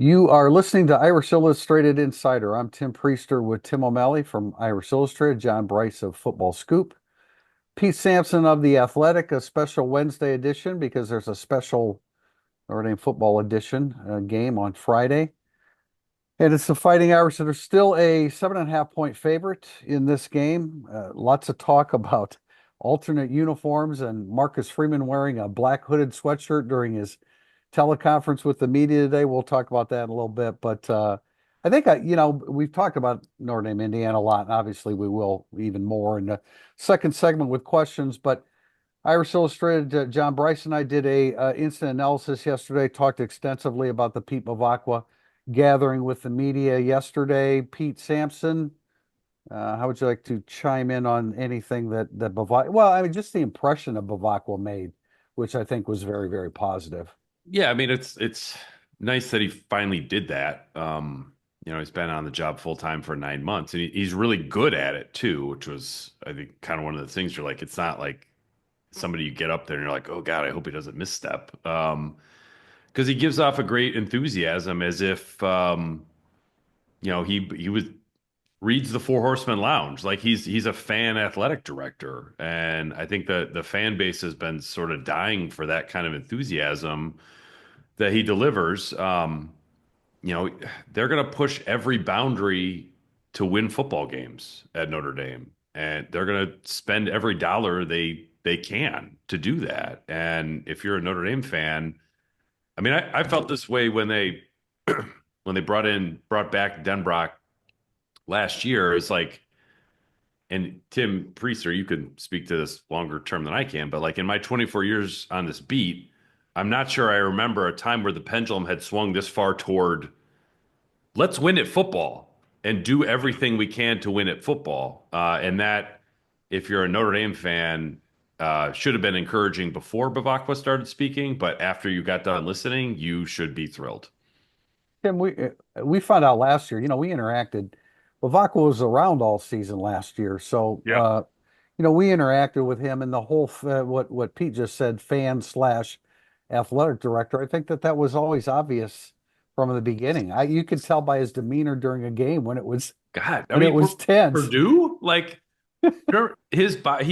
You are listening to Irish Illustrated Insider. I'm Tim Priester with Tim O'Malley from Irish Illustrated, John Bryce of Football Scoop, Pete Sampson of The Athletic, a special Wednesday edition because there's a special Notre Dame football edition game on Friday. And it's the Fighting Irish that are still a 7.5 point favorite in this game. Lots of talk about alternate uniforms and Marcus Freeman wearing a black hooded sweatshirt during his teleconference with the media today. We'll talk about that in a little bit. But I think, we've talked about Notre Dame, Indiana a lot, and obviously we will even more in the second segment with questions. But Irish Illustrated, John Bryce and I did a instant analysis yesterday, talked extensively about the Pete Bevaqua gathering with the media yesterday. Pete Sampson, how would you like to chime in on anything that Bevaqua, well, I mean, just the impression of Bevaqua made, which I think was very, very positive. Yeah, I mean it's nice that he finally did that. He's been on the job full time for 9 months, and he's really good at it too, which was I think kind of one of the things you're like, it's not like somebody you get up there and you're like, oh God, I hope he doesn't misstep. Because he gives off a great enthusiasm as if he was reads the Four Horsemen Lounge. Like he's a fan athletic director. And I think the fan base has been sort of dying for that kind of enthusiasm that he delivers. You know, they're going to push every boundary to win football games at Notre Dame, and they're going to spend every dollar they can to do that. And if you're a Notre Dame fan, I mean, I felt this way when they when they brought back Denbrock last year. It's like, and Tim Priester, you can speak to this longer term than I can, but like in my 24 years on this beat, I'm not sure I remember a time where the pendulum had swung this far toward let's win at football and do everything we can to win at football. And that, if you're a Notre Dame fan, should have been encouraging before Bavacqua started speaking, but after you got done listening, you should be thrilled. Tim, we found out last year, we interacted. Bevacqua was around all season last year, so Yeah. we interacted with him and the whole what Pete just said, fan slash athletic director. I think that was always obvious from the beginning. You could tell by his demeanor during a game God, I when it mean, was tense. Purdue, like he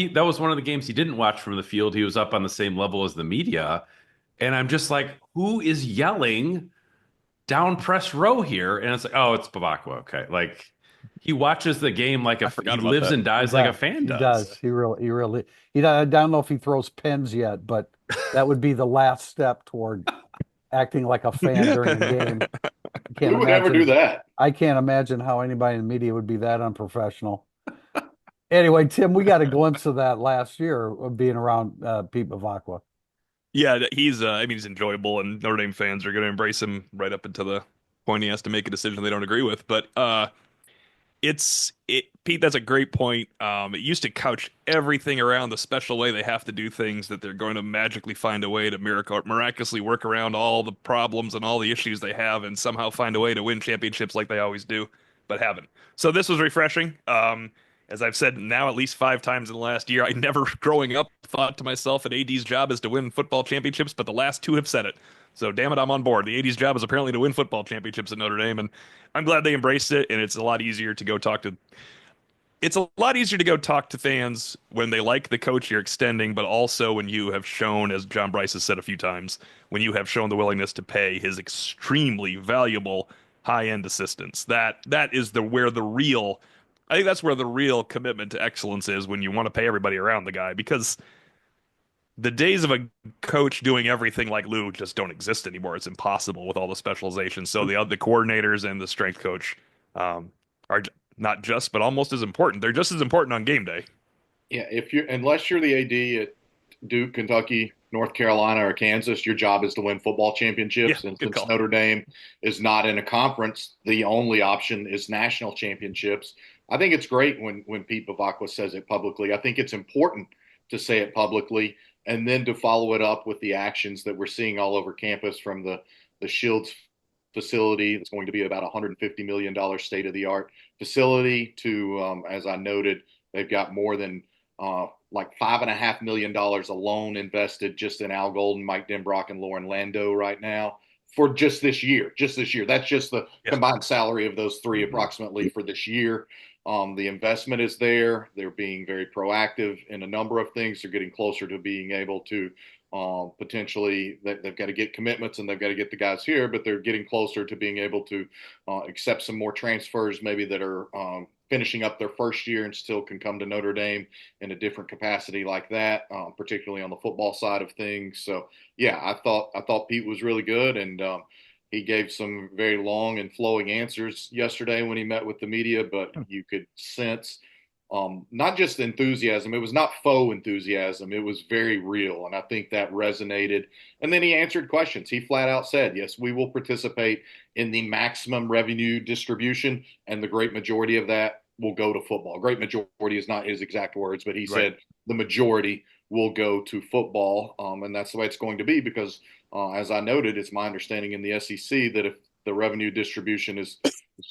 that was one of the games he didn't watch from the field. He was up on the same level as the media, and I'm just like, who is yelling down press row here? And it's like, oh, it's Bavacqua. Okay, like he watches the game like I he forgot about lives that. and He dies like a does. fan He does. does. I don't know if he throws pens yet, but that would be the last step toward acting like a fan during a game. Can't Who would ever do imagine. that? I can't imagine how anybody in the media would be that unprofessional. Anyway, Tim, we got a glimpse of that last year of being around Pete Bevacqua. Yeah, he's I mean he's enjoyable and Notre Dame fans are going to embrace him right up until the point he has to make a decision they don't agree with. But Pete, that's a great point. It used to couch everything around the special way they have to do things, that they're going to magically find a way to miraculously work around all the problems and all the issues they have and somehow find a way to win championships like they always do, but haven't. So this was refreshing. As I've said now at least 5 times in the last year, I never growing up thought to myself an AD's job is to win football championships, but the last two have said it. So damn it, I'm on board. The AD's job is apparently to win football championships at Notre Dame, and I'm glad they embraced it. And it's a lot easier to go talk to fans when they like the coach you're extending, but also when you have shown, as John Bryce has said a few times, when you have shown the willingness to pay his extremely valuable high-end assistants. That is the where the real I think that's where the real commitment to excellence is, when you want to pay everybody around the guy, because the days of a coach doing everything like Lou just don't exist anymore. It's impossible with all the specialization. So the coordinators and the strength coach are not just, but almost as important. They're just as important on game day. Yeah, if you're unless you're the AD at Duke, Kentucky, North Carolina, or Kansas, your job is to win football Yeah, championships. And good since call. Notre Dame is not in a conference, the only option is national championships. I think it's great when Pete Bevacqua says it publicly. I think it's important to say it publicly and then to follow it up with the actions that we're seeing all over campus, from the Shields facility that's going to be about $150 million state of the art facility to, as I noted, they've got more than like $5.5 million alone invested just in Al Golden, Mike Denbrock, and Lauren Lando right now for just this year. Just this year. That's just the Yeah. combined salary of those three Mhm. approximately for this year. The investment is there. They're being very proactive in a number of things. They're getting closer to being able to potentially, they've got to get commitments and they've got to get the guys here, but they're getting closer to being able to accept some more transfers maybe that are finishing up their first year and still can come to Notre Dame in a different capacity like that, particularly on the football side of things. So yeah, I thought Pete was really good, and he gave some very long and flowing answers yesterday when he met with the media, but you could sense not just enthusiasm. It was not faux enthusiasm. It was very real. And I think that resonated. And then he answered questions. He flat out said, yes, we will participate in the maximum revenue distribution. And the great majority of that will go to football. Great majority is not his exact words, but he Right. said the majority will go to football. And that's the way it's going to be because, as I noted, it's my understanding in the SEC that if the revenue distribution is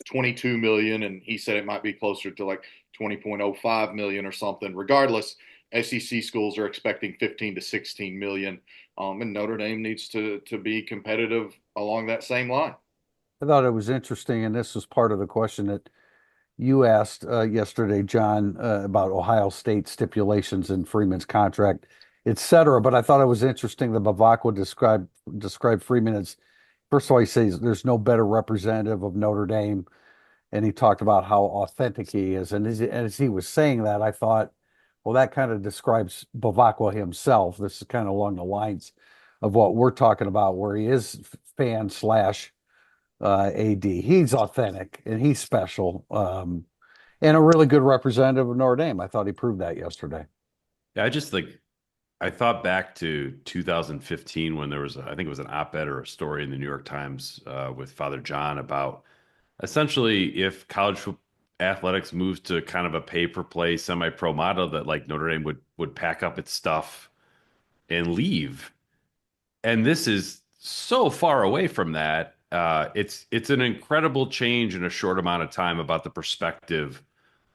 22 million, and he said it might be closer to like 20.05 million or something. Regardless, SEC schools are expecting 15 to 16 million, and Notre Dame needs to be competitive along that same line. I thought it was interesting, and this was part of the question that you asked yesterday, John, about Ohio State stipulations in Freeman's contract, et cetera. But I thought it was interesting that Bevaqua described Freeman as, first of all, he says there's no better representative of Notre Dame, and he talked about how authentic he is. And as he was saying that, I thought, well, that kind of describes Bevaqua himself. This is kind of along the lines of what we're talking about, where he is fan slash AD. He's authentic and he's special, and a really good representative of Notre Dame. I thought he proved that yesterday. Yeah, I thought back to 2015 when there was, I think it was an op-ed or a story in the New York Times with Father John about essentially if athletics moves to kind of a pay-per-play semi-pro model, that like Notre Dame would pack up its stuff and leave. And this is so far away from that. It's an incredible change in a short amount of time about the perspective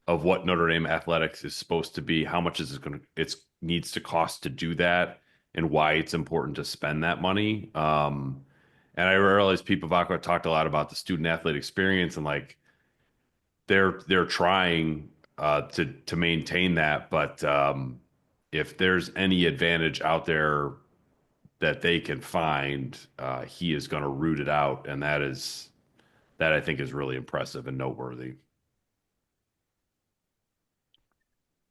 of what Notre Dame athletics is supposed to be, how much is it needs to cost to do that, and why it's important to spend that money. And I realized Pete Bevaqua talked a lot about the student athlete experience, and like they're trying to maintain that, but if there's any advantage out there that they can find, he is going to root it out, and that I think is really impressive and noteworthy.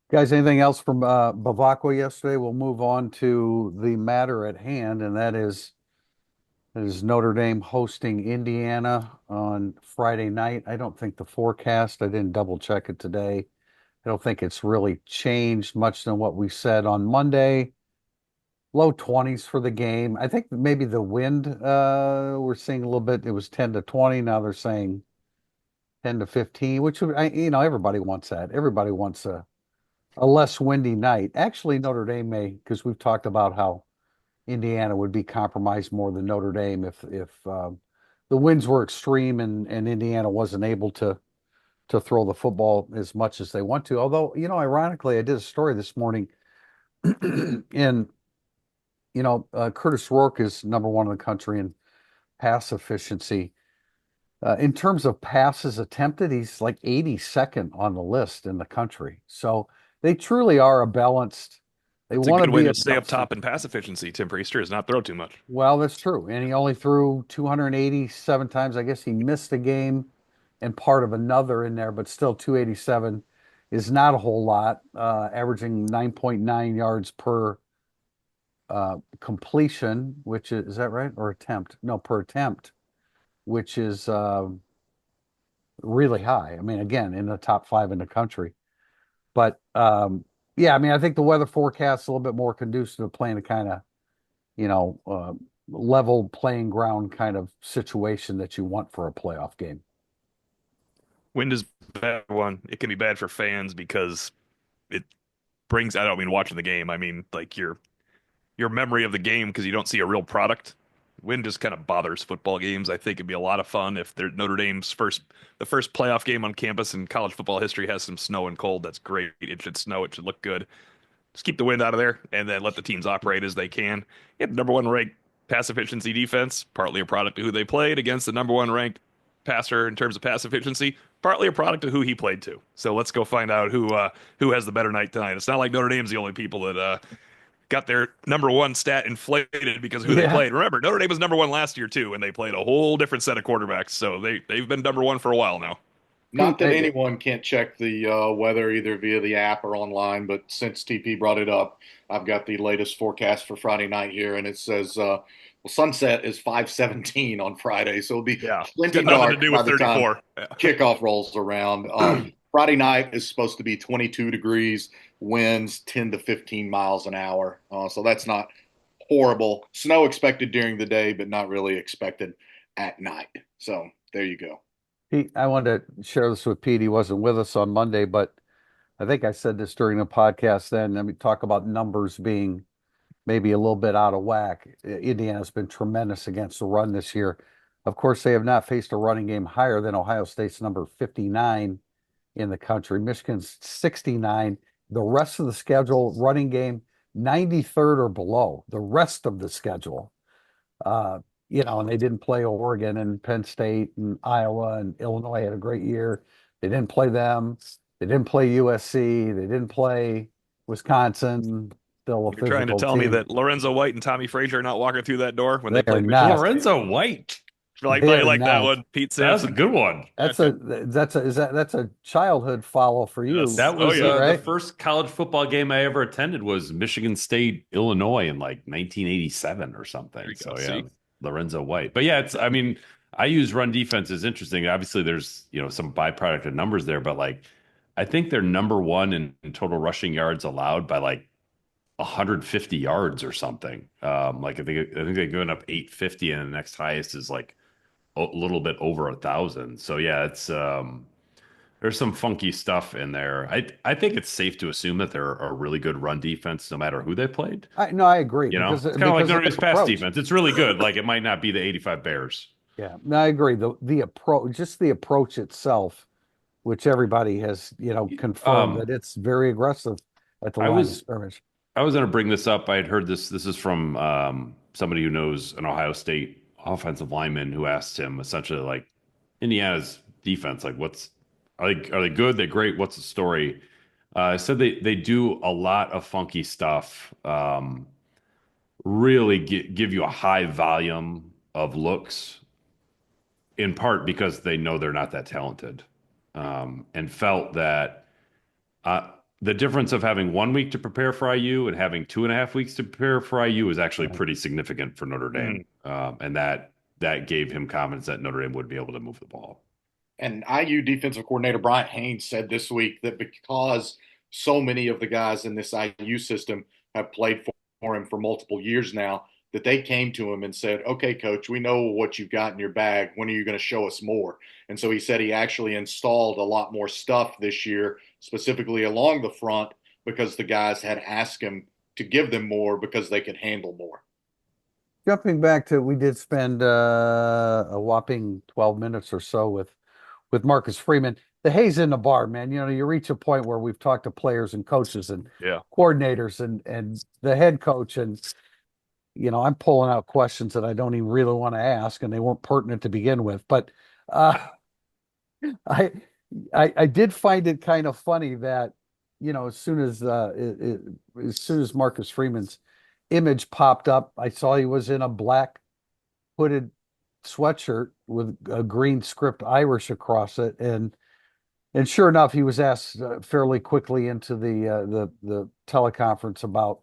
Guys, anything else from Bevaqua yesterday? We'll move on to the matter at hand, and that is Notre Dame hosting Indiana on Friday night. I don't think the forecast, I didn't double check it today. I don't think it's really changed much than what we said on Monday. Low 20s for the game. I think maybe the wind, we're seeing a little bit. It was 10 to 20. Now they're saying 10 to 15, which would, everybody wants that. Everybody wants a less windy night. Actually, Notre Dame may, because we've talked about how Indiana would be compromised more than Notre Dame if the winds were extreme and Indiana wasn't able to throw the football as much as they want to. Although, ironically, I did a story this morning, and Curtis Rourke is number one in the country in pass efficiency. In terms of passes attempted, he's like 82nd on the list in the country. So they truly are a balanced. They It's a want good to way be to a stay up balanced. top in pass efficiency. Tim Priester is not throw too much. Well, that's true. And he only threw 287 times. I guess he missed a game and part of another in there, but still 287 is not a whole lot, averaging 9.9 yards per completion, which is that right? Or attempt? No, per attempt, which is really high. I mean, again, in the top five in the country. But yeah, I mean, I think the weather forecast is a little bit more conducive to playing a kind of, you know, uh, level playing ground kind of situation that you want for a playoff game. Wind is a bad one. It can be bad for fans because it brings, I don't mean watching the game. I mean like your memory of the game because you don't see a real product. Wind just kind of bothers football games. I think it'd be a lot of fun if Notre Dame's the first playoff game on campus in college football history has some snow and cold. That's great. It should snow. It should look good. Just keep the wind out of there and then let the teams operate as they can. You have the number one ranked pass efficiency defense, partly a product of who they played against the number one ranked passer in terms of pass efficiency, partly a product of who he played to. So let's go find out who has the better night tonight. It's not like Notre Dame's the only people that got their number one stat inflated because of who they Yeah. played. Remember, Notre Dame was number one last year too, and they played a whole different set of quarterbacks. So they've been number one for a while now. Not that Pete, anyone can't check the weather either via the app or online, but since TP brought it up, I've got the latest forecast for Friday night here, and it says sunset is 5:17 on Friday, so it'll be Yeah, it's plenty got nothing to dark do by with the time 34. Yeah. kickoff rolls around. Friday night is supposed to be 22 degrees, winds 10 to 15 miles an hour, so that's not horrible. Snow expected during the day, but not really expected at night. So there you go. I wanted to share this with Pete. He wasn't with us on Monday, but I think I said this during the podcast then. Let me talk about numbers being maybe a little bit out of whack. Indiana's been tremendous against the run this year. Of course, they have not faced a running game higher than Ohio State's number 59 in the country. Michigan's 69. The rest of the schedule, running game, 93rd or below. The rest of the schedule. And they didn't play Oregon and Penn State and Iowa, and Illinois had a great year. They didn't play them. They didn't play USC. They didn't play Wisconsin. Still a You're trying to physical tell me team. that Lorenzo White and Tommy Frazier are not walking through that door when they They're played not. Michigan? Lorenzo White. Like, They I are like that not. one. Pete That was a Sampson. good one. That's a childhood follow for you. Yes. That was yeah. the right? first college football game I ever attended was Michigan State, Illinois in like 1987 or something. There you So go, yeah, see? Lorenzo White. But yeah, I mean, I use run defense is interesting. Obviously, there's some byproduct of numbers there, but like I think they're number one in total rushing yards allowed by like 150 yards or something. Like I think they've given up 850, and the next highest is like a little bit over 1,000. So yeah, it's there's some funky stuff in there. I think it's safe to assume that they're a really good run defense, no matter who they played. I agree It's because kind of like of Notre the Dame's pass approach. defense. It's really good. Like it might not be the 85 Bears. Yeah, no, I agree. The approach, just the approach itself, which everybody has, confirmed that Um, it's very aggressive at the I line of was scrimmage. I was going to bring this up. I had heard this. This is from somebody who knows an Ohio State offensive lineman who asked him essentially like Indiana's defense, like are they good? They're great. What's the story? Said they do a lot of funky stuff. Really give you a high volume of looks, in part because they know they're not that talented, and felt that the difference of having 1 week to prepare for IU and having 2.5 weeks to prepare for IU is actually Right. pretty significant for Notre Dame, and that gave him confidence that Notre Dame would be able to move the ball. And IU defensive coordinator Bryant Haynes said this week that because so many of the guys in this IU system have played for him for multiple years now, that they came to him and said, "Okay, coach, we know what you've got in your bag. When are you going to show us more?" And so he said he actually installed a lot more stuff this year, specifically along the front, because the guys had asked him to give them more because they could handle more. Jumping back to, we did spend a whopping 12 minutes or so with Marcus Freeman. The hay's in the bar, man. You reach a point where we've talked to players and coaches and Yeah. coordinators and the head coach, and I'm pulling out questions that I don't even really want to ask, and they weren't pertinent to begin with. But I, I did find it kind of funny that as soon as Marcus Freeman's image popped up, I saw he was in a black hooded sweatshirt with a green script Irish across it, and sure enough, he was asked fairly quickly into the teleconference about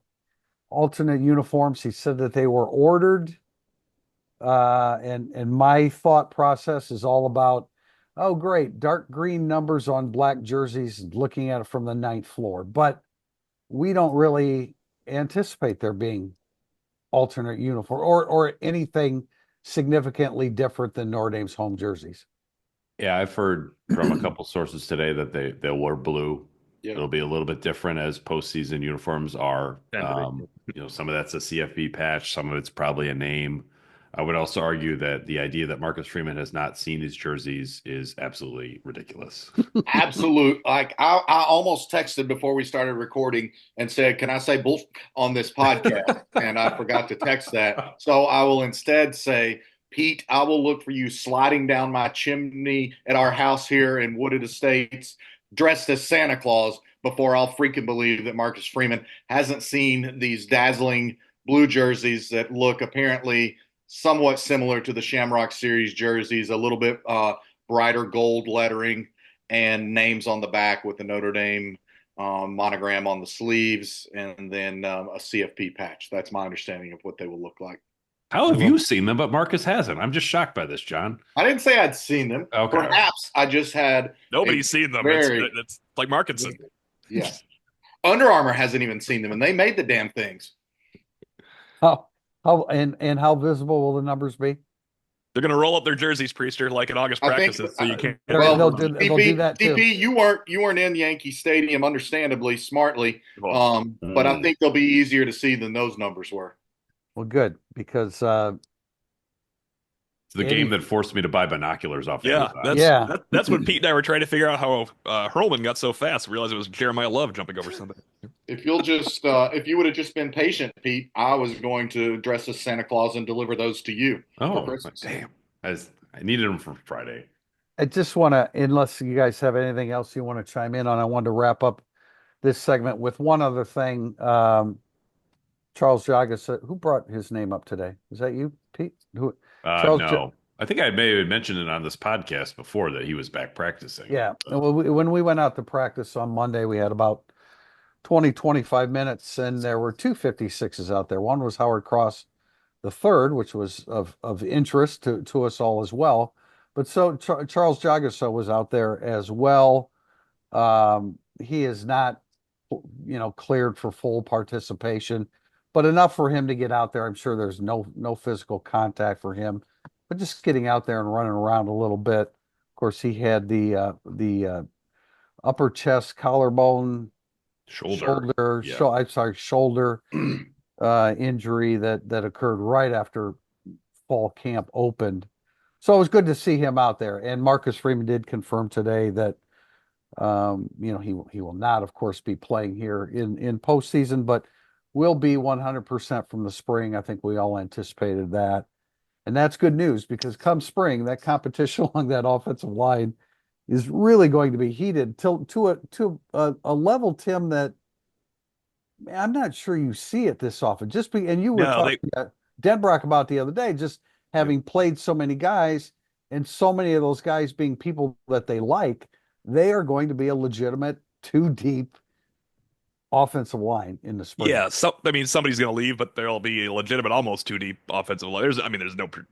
alternate uniforms. He said that they were ordered, and my thought process is all about, oh great, dark green numbers on black jerseys, looking at it from the ninth floor, but we don't really anticipate there being alternate uniform or anything significantly different than Notre Dame's home jerseys. Yeah, I've heard from a couple sources today that they'll wear blue. Yeah. It'll be a little bit different as postseason uniforms are. Tend to be. Some of that's a CFB patch, some of it's probably a name. I would also argue that the idea that Marcus Freeman has not seen these jerseys is absolutely ridiculous. Absolute. Like I almost texted before we started recording and said, "Can I say bull on this podcast?" And I forgot to text that. So I will instead say, Pete, I will look for you sliding down my chimney at our house here in Wooded Estates, dressed as Santa Claus, before I'll freaking believe that Marcus Freeman hasn't seen these dazzling blue jerseys that look apparently somewhat similar to the Shamrock Series jerseys, a little bit brighter gold lettering and names on the back with the Notre Dame monogram on the sleeves, and then a CFP patch. That's my understanding of what they will look like. How have you seen them, but Marcus hasn't? I'm just shocked by this, John. I didn't say I'd seen them. Okay. Perhaps I just had Nobody's seen them. It's like Markinson. Yeah. Under Armour hasn't even seen them, and they made the damn things. And how visible will the numbers be? They're going to roll up their jerseys, Priester, like in August practices, so you can't. Well, they'll do that too. DP, you weren't in Yankee Stadium, understandably, smartly, but I think they'll be easier to see than those numbers were. Well, good, because it's the game that forced me to buy binoculars off. That's what Pete and I were trying to figure out how Hurlman got so fast. We realized it was Jeremiah Love jumping over something. If you'll just, if you would have just been patient, Pete, I was going to dress as Santa Claus and deliver those to you. Oh, damn! I needed them for Friday. I just want to, unless you guys have anything else you want to chime in on, I wanted to wrap up this segment with one other thing. Charles Jagas, who brought his name up today? Is that you, Pete? No, I think I may have mentioned it on this podcast before that he was back practicing. Yeah. When we went out to practice on Monday, we had about 25 minutes, and there were two 56s out there. One was Howard Cross the third, which was of interest to us all as well. But so Charles Jagas was out there as well. He is not, cleared for full participation, but enough for him to get out there. I'm sure there's no physical contact for him, but just getting out there and running around a little bit. Of course, he had the upper chest collarbone shoulder injury that occurred right after fall camp opened. So it was good to see him out there. And Marcus Freeman did confirm today that he will not, of course, be playing here in postseason, but will be 100% from the spring. I think we all anticipated that. And that's good news, because come spring, that competition along that offensive line is really going to be heated to a level, Tim, that I'm not sure you see it this often. And you were talking to Denbrock about the other day, just having played so many guys, and so many of those guys being people that they like, they are going to be a legitimate two deep offensive line in the spring. Yeah, somebody's going to leave, but there'll be a legitimate almost two deep offensive line.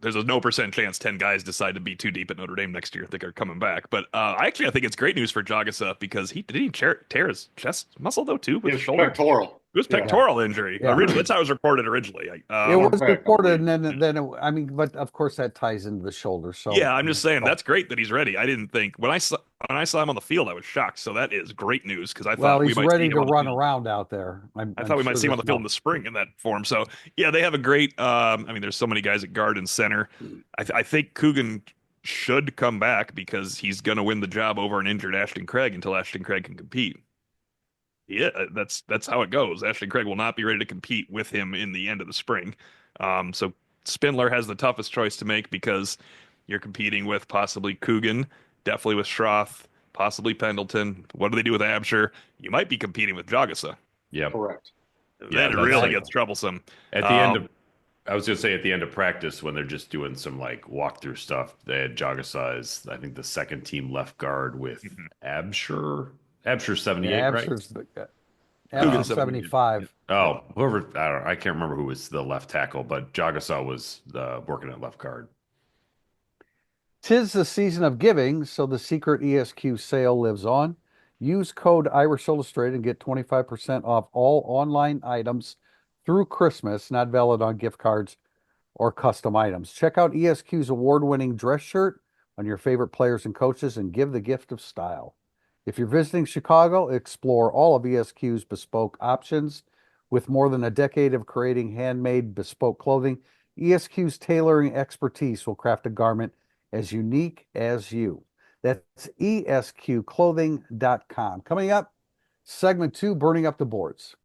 There's no percent chance 10 guys decide to be too deep at Notre Dame next year. I think are coming back. But I think it's great news for Jagasa, because he tear his chest muscle though too with his shoulder. Pectoral. It was pectoral injury. Yeah. That's how it was reported originally. It was reported, and then but of course that ties into the shoulder. So yeah, I'm just saying that's great that he's ready. I didn't think when I saw him on the field, I was shocked. So that is great news, because I thought he's we might ready see to him run around out there. I thought we might see him on the field in the spring in that form. So yeah, they have a great. There's so many guys at guard and center. I think Coogan should come back, because he's going to win the job over an injured Ashton Craig until Ashton Craig can compete. Yeah, that's how it goes. Ashton Craig will not be ready to compete with him in the end of the spring. So Spindler has the toughest choice to make, because you're competing with possibly Coogan, definitely with Schroth, possibly Pendleton. What do they do with Absher? You might be competing with Jagasa. Yeah, correct. Then it really gets troublesome. At the end of, I was going to say at the end of practice, when they're just doing some like walkthrough stuff, they had Jagasa as, I think, the second team left guard with Absher. Absher's 78, right? Absher's 75. Oh, whoever, I don't know. I can't remember who was the left tackle, but Jagasa was working at left guard. 'Tis the season of giving, so the secret ESQ sale lives on. Use code Irish Illustrated and get 25% off all online items through Christmas, not valid on gift cards or custom items. Check out ESQ's award-winning dress shirt on your favorite players and coaches, and give the gift of style. If you're visiting Chicago, explore all of ESQ's bespoke options. With more than a decade of creating handmade bespoke clothing, ESQ's tailoring expertise will craft a garment as unique as you. That's esqclothing.com. Coming up, segment 2, burning up the boards.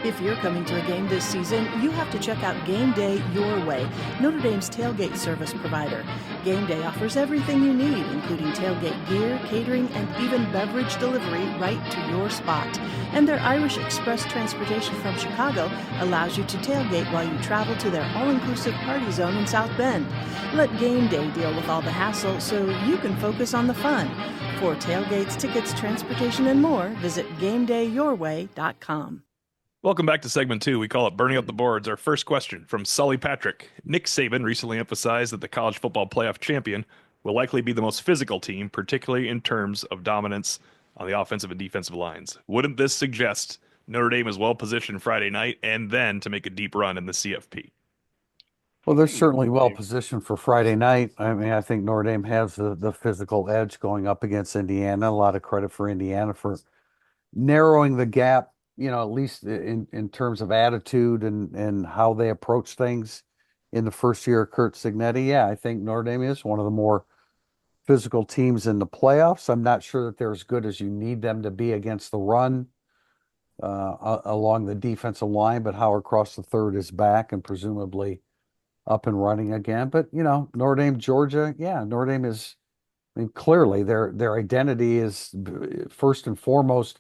If you're coming to a game this season, you have to check out Game Day Your Way, Notre Dame's tailgate service provider. Game Day offers everything you need, including tailgate gear, catering, and even beverage delivery right to your spot. And their Irish Express transportation from Chicago allows you to tailgate while you travel to their all-inclusive party zone in South Bend. Let Game Day deal with all the hassle so you can focus on the fun. For tailgates, tickets, transportation, and more, visit GameDayYourWay.com. Welcome back to segment 2. We call it Burning Up the Boards. Our first question from Sully Patrick. Nick Saban recently emphasized that the college football playoff champion will likely be the most physical team, particularly in terms of dominance on the offensive and defensive lines. Wouldn't this suggest Notre Dame is well positioned Friday night and then to make a deep run in the CFP? Well, they're certainly well positioned for Friday night. I mean, I think Notre Dame has the physical edge going up against Indiana. A lot of credit for Indiana for narrowing the gap, at least in terms of attitude and how they approach things in the first year of Kurt Signetti. Yeah, I think Notre Dame is one of the more physical teams in the playoffs. I'm not sure that they're as good as you need them to be against the run along the defensive line, but Howard Cross the third is back and presumably up and running again. But, Notre Dame, Georgia, yeah, Notre Dame is, I mean, clearly their identity is first and foremost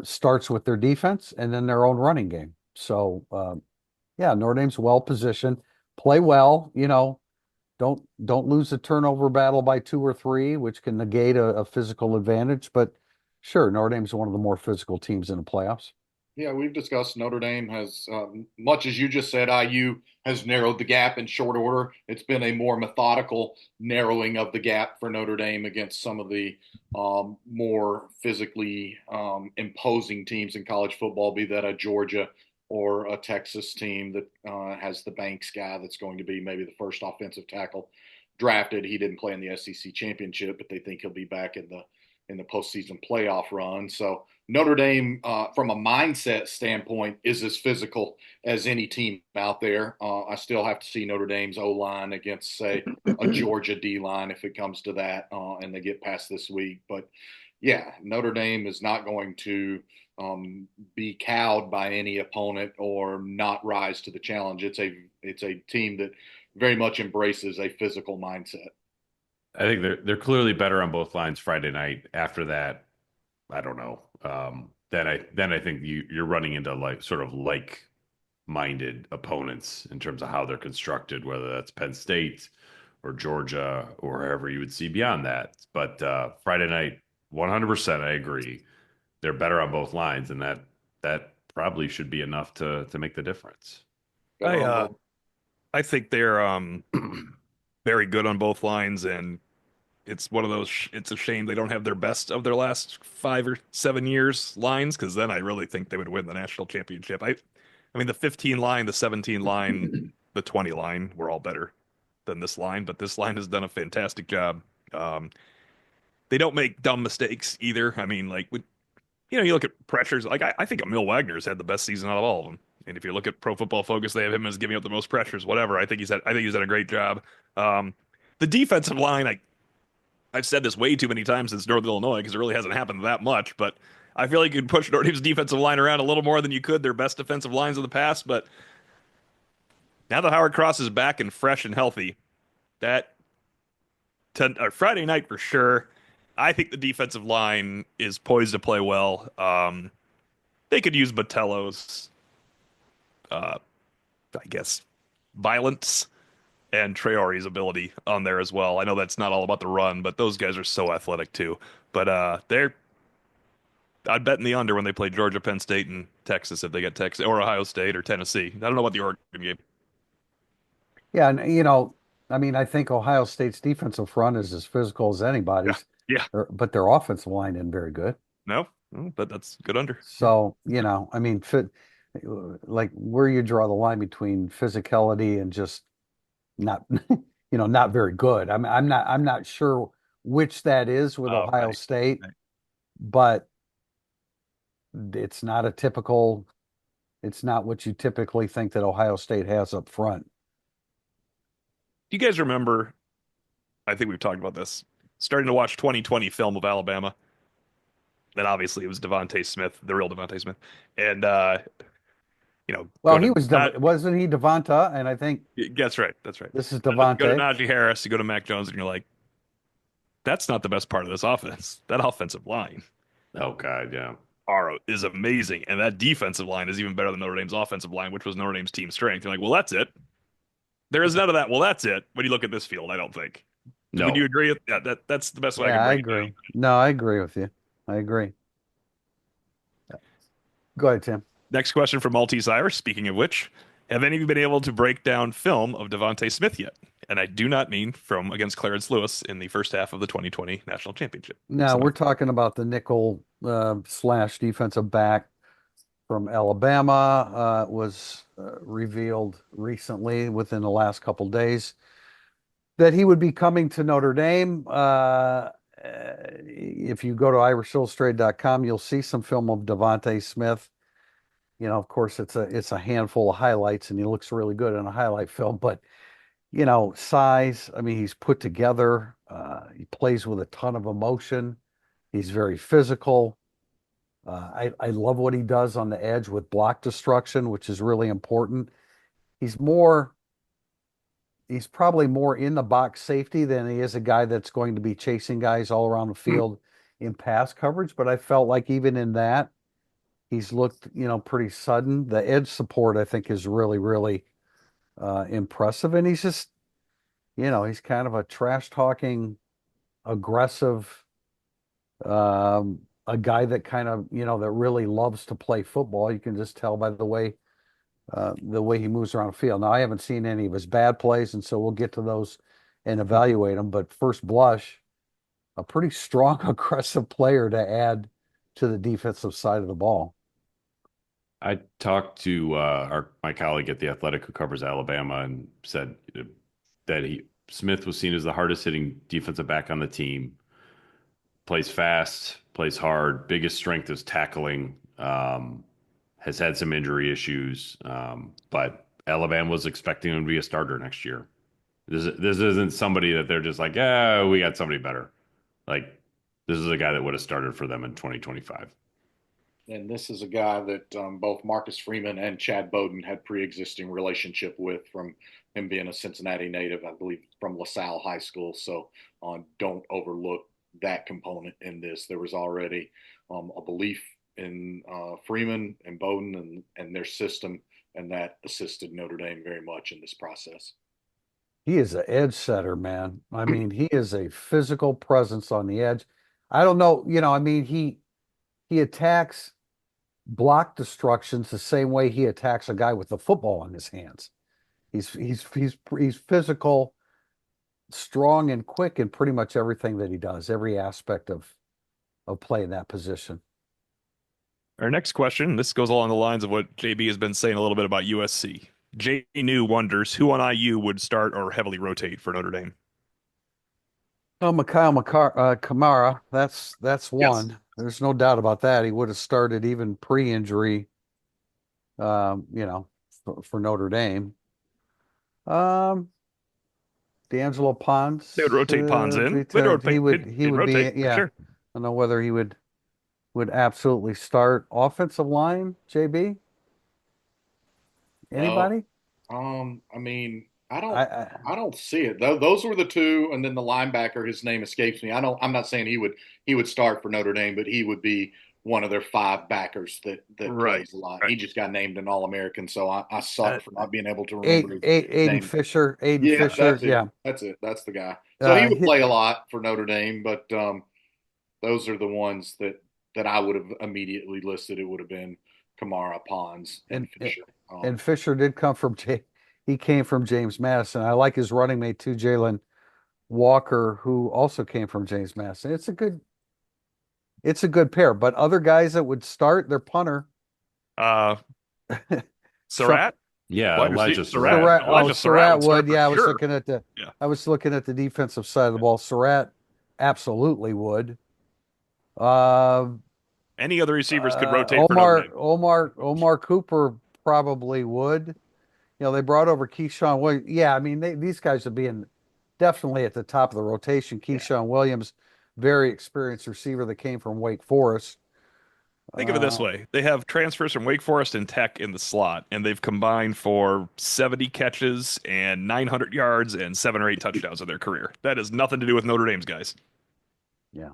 starts with their defense and then their own running game. So, yeah, Notre Dame's well positioned, play well, don't lose a turnover battle by 2 or 3, which can negate a physical advantage. But sure, Notre Dame's one of the more physical teams in the playoffs. Yeah, we've discussed Notre Dame has, much as you just said, IU has narrowed the gap in short order. It's been a more methodical narrowing of the gap for Notre Dame against some of the more physically imposing teams in college football, be that a Georgia or a Texas team that has the Banks guy that's going to be maybe the first offensive tackle drafted. He didn't play in the SEC championship, but they think he'll be back in the postseason playoff run. So Notre Dame, from a mindset standpoint, is as physical as any team out there. I still have to see Notre Dame's O-line against, say, a Georgia D-line if it comes to that, and they get past this week. But, yeah, Notre Dame is not going to be cowed by any opponent or not rise to the challenge. It's a team that very much embraces a physical mindset. I think they're clearly better on both lines Friday night. After that, I don't know. Then I think you're running into like-minded opponents in terms of how they're constructed, whether that's Penn State or Georgia or wherever you would see beyond that. But Friday night, 100%, I agree. They're better on both lines, and that probably should be enough to make the difference. I think they're very good on both lines, and it's one of those. It's a shame they don't have their best of their last 5 or 7 years lines, because then I really think they would win the national championship. I mean, the 15 line, the 17 line, the 20 line were all better than this line, but this line has done a fantastic job. They don't make dumb mistakes either. I mean, like you look at pressures. Like I think Emil Wagner's had the best season out of all of them. And if you look at Pro Football Focus, they have him as giving up the most pressures. Whatever. I think he's had a great job. The defensive line, I've said this way too many times since Northern Illinois because it really hasn't happened that much. But I feel like you could push Notre Dame's defensive line around a little more than you could their best defensive lines of the past. But now that Howard Cross is back and fresh and healthy, Friday night for sure. I think the defensive line is poised to play well. They could use Botello's, I guess, violence and Traore's ability on there as well. I know that's not all about the run, but those guys are so athletic too. But I'd bet in the under when they play Georgia, Penn State, and Texas if they get Texas or Ohio State or Tennessee. I don't know about the Oregon game. Yeah, and I mean, I think Ohio State's defensive front is as physical as anybody's. Yeah. But their offensive line isn't very good. No, but that's good under. So, I mean, like where you draw the line between physicality and just not, not very good. I'm not sure which that is with Ohio right. State, Right. but it's not what you typically think that Ohio State has up front. Do you guys remember? I think we've talked about this. Starting to watch 2020 film of Alabama. Then obviously it was Devontae Smith, the real Devontae Smith, and Well, go he to was not. wasn't he Devonta? And I think That's right. That's right. this is Go to Devontae. Najee Harris, you go to Mac Jones, and you're like, that's not the best part of this offense. That offensive line Oh God, yeah. is amazing, and that defensive line is even better than Notre Dame's offensive line, which was Notre Dame's team strength. You're like, well, that's it. There is none of that. Well, that's it. When you look at this field, I don't think. Would you No, agree? Yeah, that's the best way I Yeah, can I break it down. agree. No, I agree with you. I agree. Go ahead, Tim. Next question from Maltese Irish. Speaking of which, have any of you been able to break down film of Devontae Smith yet? And I do not mean from against Clarence Lewis in the first half of the 2020 national championship. Now So, we're talking about the nickel slash defensive back from Alabama. Was revealed recently within the last couple days that he would be coming to Notre Dame. If you go to irishillustrated.com, you'll see some film of Devontae Smith. Of course, it's a handful of highlights, and he looks really good in a highlight film. But size. I mean, he's put together. He plays with a ton of emotion. He's very physical. I love what he does on the edge with block destruction, which is really important. He's more. He's probably more in the box safety than he is a guy that's going to be chasing guys all around the field in pass coverage. But I felt like even in that, he's looked, pretty sudden. The edge support, I think, is really, really impressive. And he's just, he's kind of a trash talking, aggressive, a guy that kind of, that really loves to play football. You can just tell by the way he moves around the field. Now, I haven't seen any of his bad plays, and so we'll get to those and evaluate them. But first blush, a pretty strong, aggressive player to add to the defensive side of the ball. I talked to my colleague at the Athletic who covers Alabama and said that Smith was seen as the hardest hitting defensive back on the team. Plays fast, plays hard. Biggest strength is tackling. Has had some injury issues, but Alabama was expecting him to be a starter next year. This isn't somebody that they're just like, yeah, we got somebody better. Like, this is a guy that would have started for them in 2025. And this is a guy that both Marcus Freeman and Chad Bowden had pre-existing relationship with from him being a Cincinnati native, I believe, from LaSalle High School. So don't overlook that component in this. There was already a belief in Freeman and Bowden and their system, and that assisted Notre Dame very much in this process. He is an edge setter, man. I mean, he is a physical presence on the edge. I don't know, I mean, he attacks block destructions the same way he attacks a guy with the football in his hands. He's physical, strong, and quick in pretty much everything that he does, every aspect of playing that position. our next question, this goes along the lines of what JB has been saying a little bit about USC. J New wonders who on IU would start or heavily rotate for Notre Dame. Oh, Kamara, that's one. Yes. There's no doubt about that. He would have started even pre-injury, for Notre Dame. D'Angelo Pons. They would rotate Pons in. They'd rotate, he would rotate, be, for yeah. sure. I don't know whether he would absolutely start offensive line, JB. Anybody? I mean, I I don't see it. Those were the two, and then the linebacker. His name escapes me. I'm not saying he would start for Notre Dame, but he would be one of their five backers that Right, plays a lot. right. He just got named an All-American, so I suck for not being able to Aiden, remember his Aiden name. Fisher. Aiden Yeah, Fisher. that's it. Yeah. That's it. That's the guy. So he would He- play a lot for Notre Dame, but those are the ones that I would have immediately listed. It would have been Kamara, Pons, and Fisher. And Fisher did come from he came from James Madison. I like his running mate too, Jalen Walker, who also came from James Madison. It's a good pair. But other guys that would start, their punter. Surratt? Yeah, Wide Elijah receiver- Surratt. Elijah Surratt would start would. for Yeah, sure. I was looking at the defensive side of the ball. Surratt absolutely would. Any other receivers could rotate for Notre Dame. Omar Cooper probably would. they brought over Keyshawn Williams. Yeah, I mean, these guys are being definitely at the top of the rotation. Keyshawn Williams, very experienced receiver that came from Wake Forest. Think of it this Uh, way. They have transfers from Wake Forest and Tech in the slot, and they've combined for 70 catches and 900 yards and 7 or 8 touchdowns in their career. That has nothing to do with Notre Dame's guys. yeah.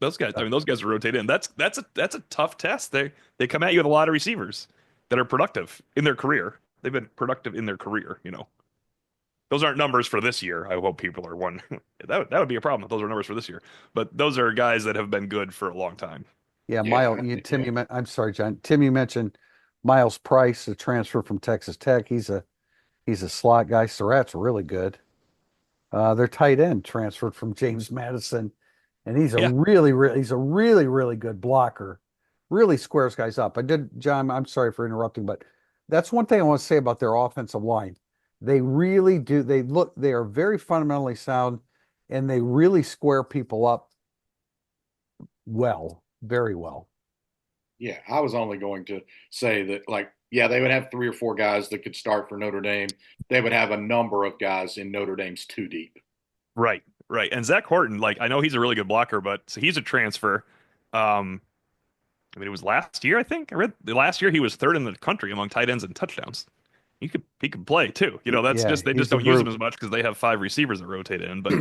Those guys, I mean, those guys are rotated in. That's a tough test. They come at you with a lot of receivers that are productive in their career. They've been productive in their career, you know. Those aren't numbers for this year. I hope people are one. That would be a problem if those are numbers for this year. But those are guys that have been good for a long time. Yeah, Yeah, Tim, I'm sorry, John. Tim, you mentioned Miles Price, the transfer from Texas Tech. He's a slot guy. Surratt's really good. Their tight end transferred from James Madison, and Yeah. he's a really, really good blocker. Really squares guys up. John, I'm sorry for interrupting, but that's one thing I want to say about their offensive line. They really do. They are very fundamentally sound, and they really square people up well, very well. yeah. I was only going to say that, like, yeah, they would have 3 or 4 guys that could start for Notre Dame. They would have a number of guys in Notre Dame's two deep. Right, right. And Zach Horton, like I know he's a really good blocker, but so he's a transfer. I mean, it was last year, I think. I read the last year he was third in the country among tight ends and touchdowns. He could play too. You know, that's Yeah, just they just he's a don't use him brute. as much because they have 5 receivers that rotate in. But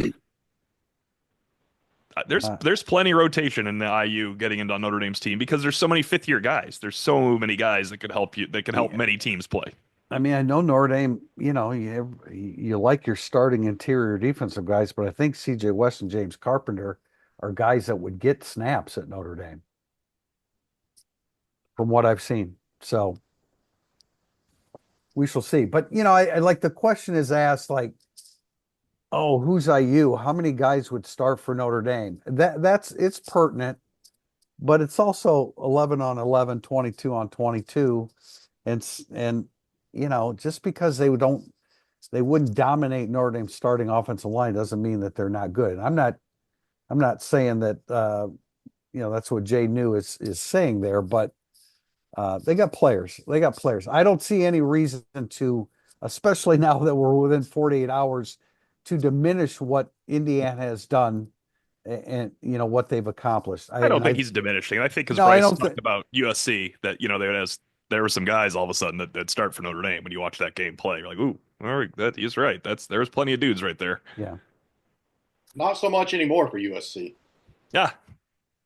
there's Uh, there's plenty of rotation in the IU getting into Notre Dame's team because there's so many fifth year guys. There's so many guys that could help you that can help yeah. many teams play. I mean, I know Notre Dame, you like your starting interior defensive guys, but I think CJ West and James Carpenter are guys that would get snaps at Notre Dame from what I've seen. So we shall see. But, I like the question is asked like, oh, who's IU? How many guys would start for Notre Dame? It's pertinent, but it's also 11 on 11, 22 on 22. And just because they wouldn't dominate Notre Dame's starting offensive line doesn't mean that they're not good. I'm not saying that that's what Jay New is saying there, but they got players. They got players. I don't see any reason to, especially now that we're within 48 hours, to diminish what Indiana has done and what they've accomplished. I don't think he's diminishing. I think because No, I Bryce don't talked think. about USC that there were some guys all of a sudden that start for Notre Dame when you watch that game play. You're like, ooh, all right, he's right. There's plenty of dudes right there. Yeah. Not so much anymore for USC. Yeah.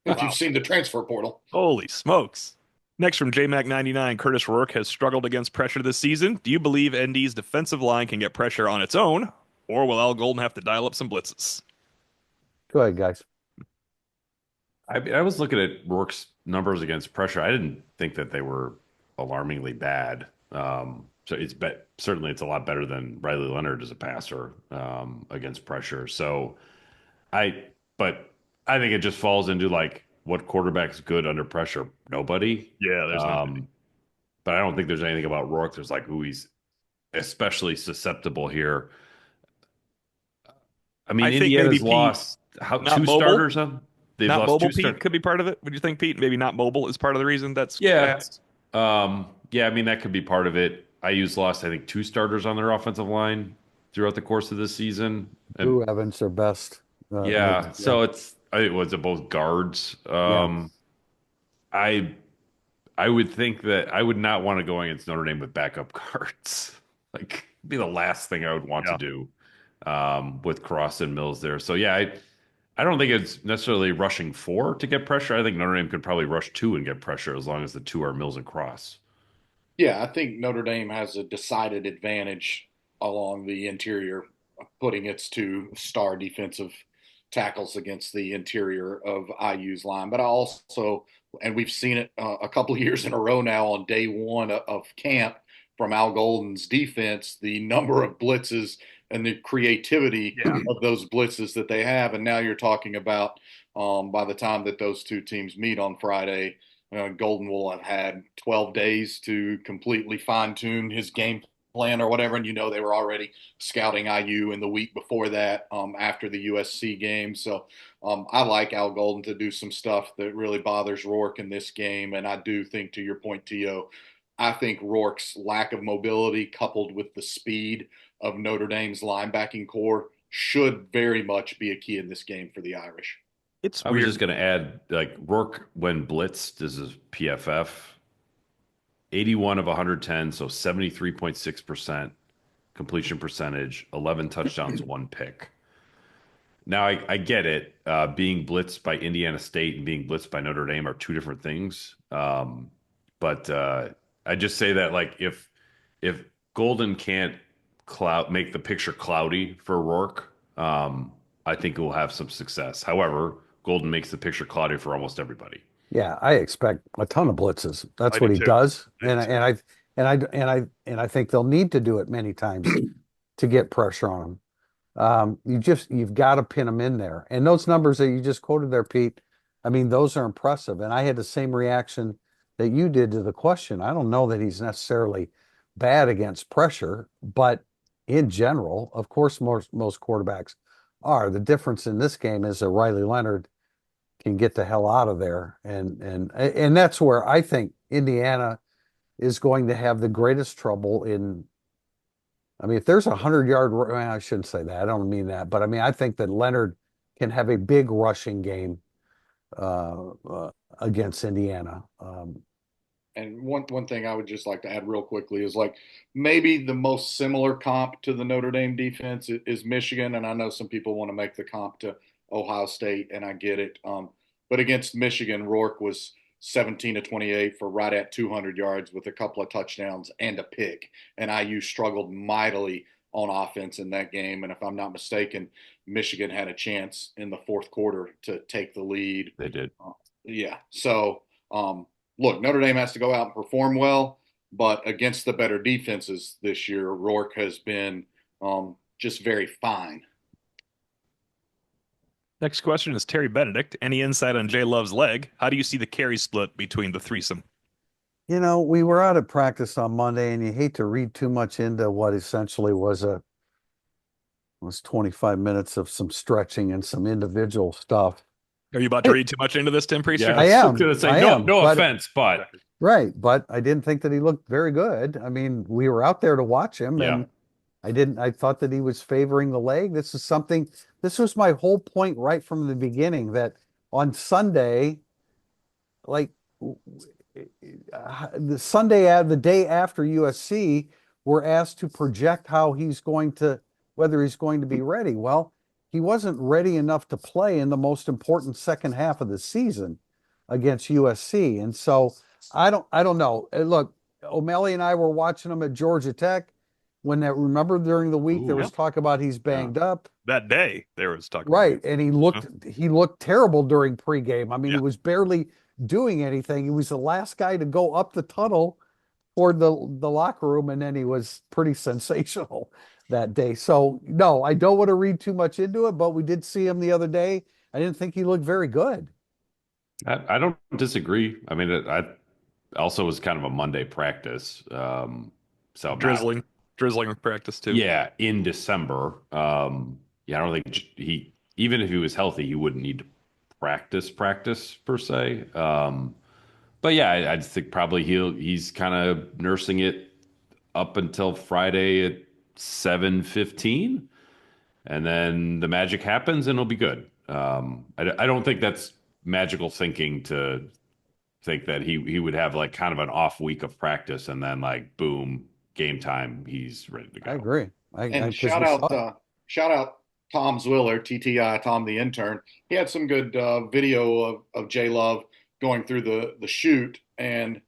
If Wow. you've seen the transfer portal. Holy smokes. Next from JMac99, Curtis Rourke has struggled against pressure this season. Do you believe ND's defensive line can get pressure on its own, or will Al Golden have to dial up some blitzes? Go ahead, guys. I was looking at Rourke's numbers against pressure. I didn't think that they were alarmingly bad. So certainly it's a lot better than Riley Leonard as a passer against pressure. But I think it just falls into like what quarterback's good under pressure. Nobody. Yeah, there's not many. But I don't think there's anything about Rourke. There's like, ooh, he's especially susceptible here. I mean, I think Indiana's maybe Pete, lost not two mobile. starters. They've Not lost mobile, two Pete, starters. could be part of it. Would you think, Pete? Maybe not mobile is part of the reason that's Yeah. asked? Yeah, I mean, that could be part of it. IU's lost, I think, 2 starters on their offensive line throughout the course of this season. Drew Evans, their best. Yeah, so it was both guards. I would think that I would not want to go against Notre Dame with backup guards. Like, it'd be the last thing I would want to do with Cross and Mills there. So yeah, I don't think it's necessarily rushing 4 to get pressure. I think Notre Dame could probably rush 2 and get pressure as long as the 2 are Mills and Cross. Yeah, I think Notre Dame has a decided advantage along the interior, putting its 2 star defensive tackles against the interior of IU's line. But I also, and we've seen it a couple of years in a row now on day one of camp from Al Golden's defense, the number of blitzes and the creativity of those blitzes that they have. And now you're talking about by the time that those 2 teams meet on Friday, Golden will have had 12 days to completely fine tune his game plan or whatever. And they were already scouting IU in the week before that after the USC game. So I like Al Golden to do some stuff that really bothers Rourke in this game. And I do think, to your point, Tio, I think Rourke's lack of mobility, coupled with the speed of Notre Dame's linebacking core, should very much be a key in this game for the Irish. It's I was weird. just going to add, like Rourke when blitzed, this is PFF, 81 of 110, so 73.6% completion percentage, 11 touchdowns, one pick. Now I get it. Being blitzed by Indiana State and being blitzed by Notre Dame are two different things. But I just say that like if Golden can't make the picture cloudy for Rourke, I think we'll have some success. However, Golden makes the picture cloudy for almost everybody. Yeah, I expect a ton of blitzes. That's I what do he too. does. I do And too. I think they'll need to do it many times to get pressure on him. You've got to pin him in there. And those numbers that you just quoted there, Pete, I mean, those are impressive. And I had the same reaction that you did to the question. I don't know that he's necessarily bad against pressure, but in general, of course, most quarterbacks are. The difference in this game is that Riley Leonard can get the hell out of there. And that's where I think Indiana is going to have the greatest trouble in. I mean, if there's 100-yard, I shouldn't say that. I don't mean that, but I mean, I think that Leonard can have a big rushing game against Indiana. And one thing I would just like to add real quickly is like maybe the most similar comp to the Notre Dame defense is Michigan, and I know some people want to make the comp to Ohio State, and I get it. But against Michigan, Rourke was 17 to 28 for right at 200 yards with a couple of touchdowns and a pick, and IU struggled mightily on offense in that game. And if I'm not mistaken, Michigan had a chance in the fourth quarter to take the lead. They did. Yeah. So, look, Notre Dame has to go out and perform well, but against the better defenses this year, Rourke has been just very fine. Next question is Terry Benedict. Any insight on Jay Love's leg? How do you see the carry split between the threesome? You know, we were out at practice on Monday, and you hate to read too much into what essentially was 25 minutes of some stretching and some individual stuff. Are you about to read too much into this, Tim Priester? Yeah, I was am. going to say I no, am, no but- offense, but Right, but I didn't think that he looked very good. I mean, we were out there to watch him, Yeah. and I thought that he was favoring the leg. This was my whole point right from the beginning, that on Sunday, like the day after USC, we're asked to project whether he's going to be ready. Well, he wasn't ready enough to play in the most important second half of the season against USC. And so I don't know. Look, O'Malley and I were watching him at Georgia Tech remember during the week there was talk about he's banged up. That day there was talk. Right. And he looked terrible during pregame. I mean, Yeah. he was barely doing anything. He was the last guy to go up the tunnel toward the locker room, and then he was pretty sensational that day. So no, I don't want to read too much into it, but we did see him the other day. I didn't think he looked very good. I don't disagree. I mean, I also was kind of a Monday practice. So Drizzling with practice too. Yeah, in December. Yeah, I don't think even if he was healthy, he wouldn't need to practice per se. But yeah, I just think probably he's kind of nursing it up until Friday at 7:15, and then the magic happens and it'll be good. I don't think that's magical thinking to think that he would have like kind of an off week of practice and then like boom, game time, he's ready to go. I agree. And shout out Tom Zwiller, TTI, Tom the intern. He had some good video of Jay Love going through the shoot, and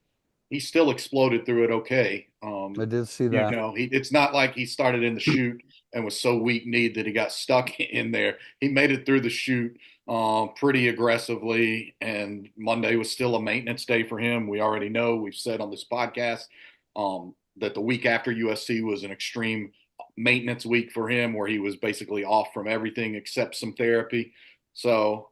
he still exploded through it okay. I did see that. It's not like he started in the shoot and was so weak-kneed that he got stuck in there. He made it through the shoot pretty aggressively, and Monday was still a maintenance day for him. We already know, we've said on this podcast, that the week after USC was an extreme maintenance week for him, where he was basically off from everything except some therapy. So,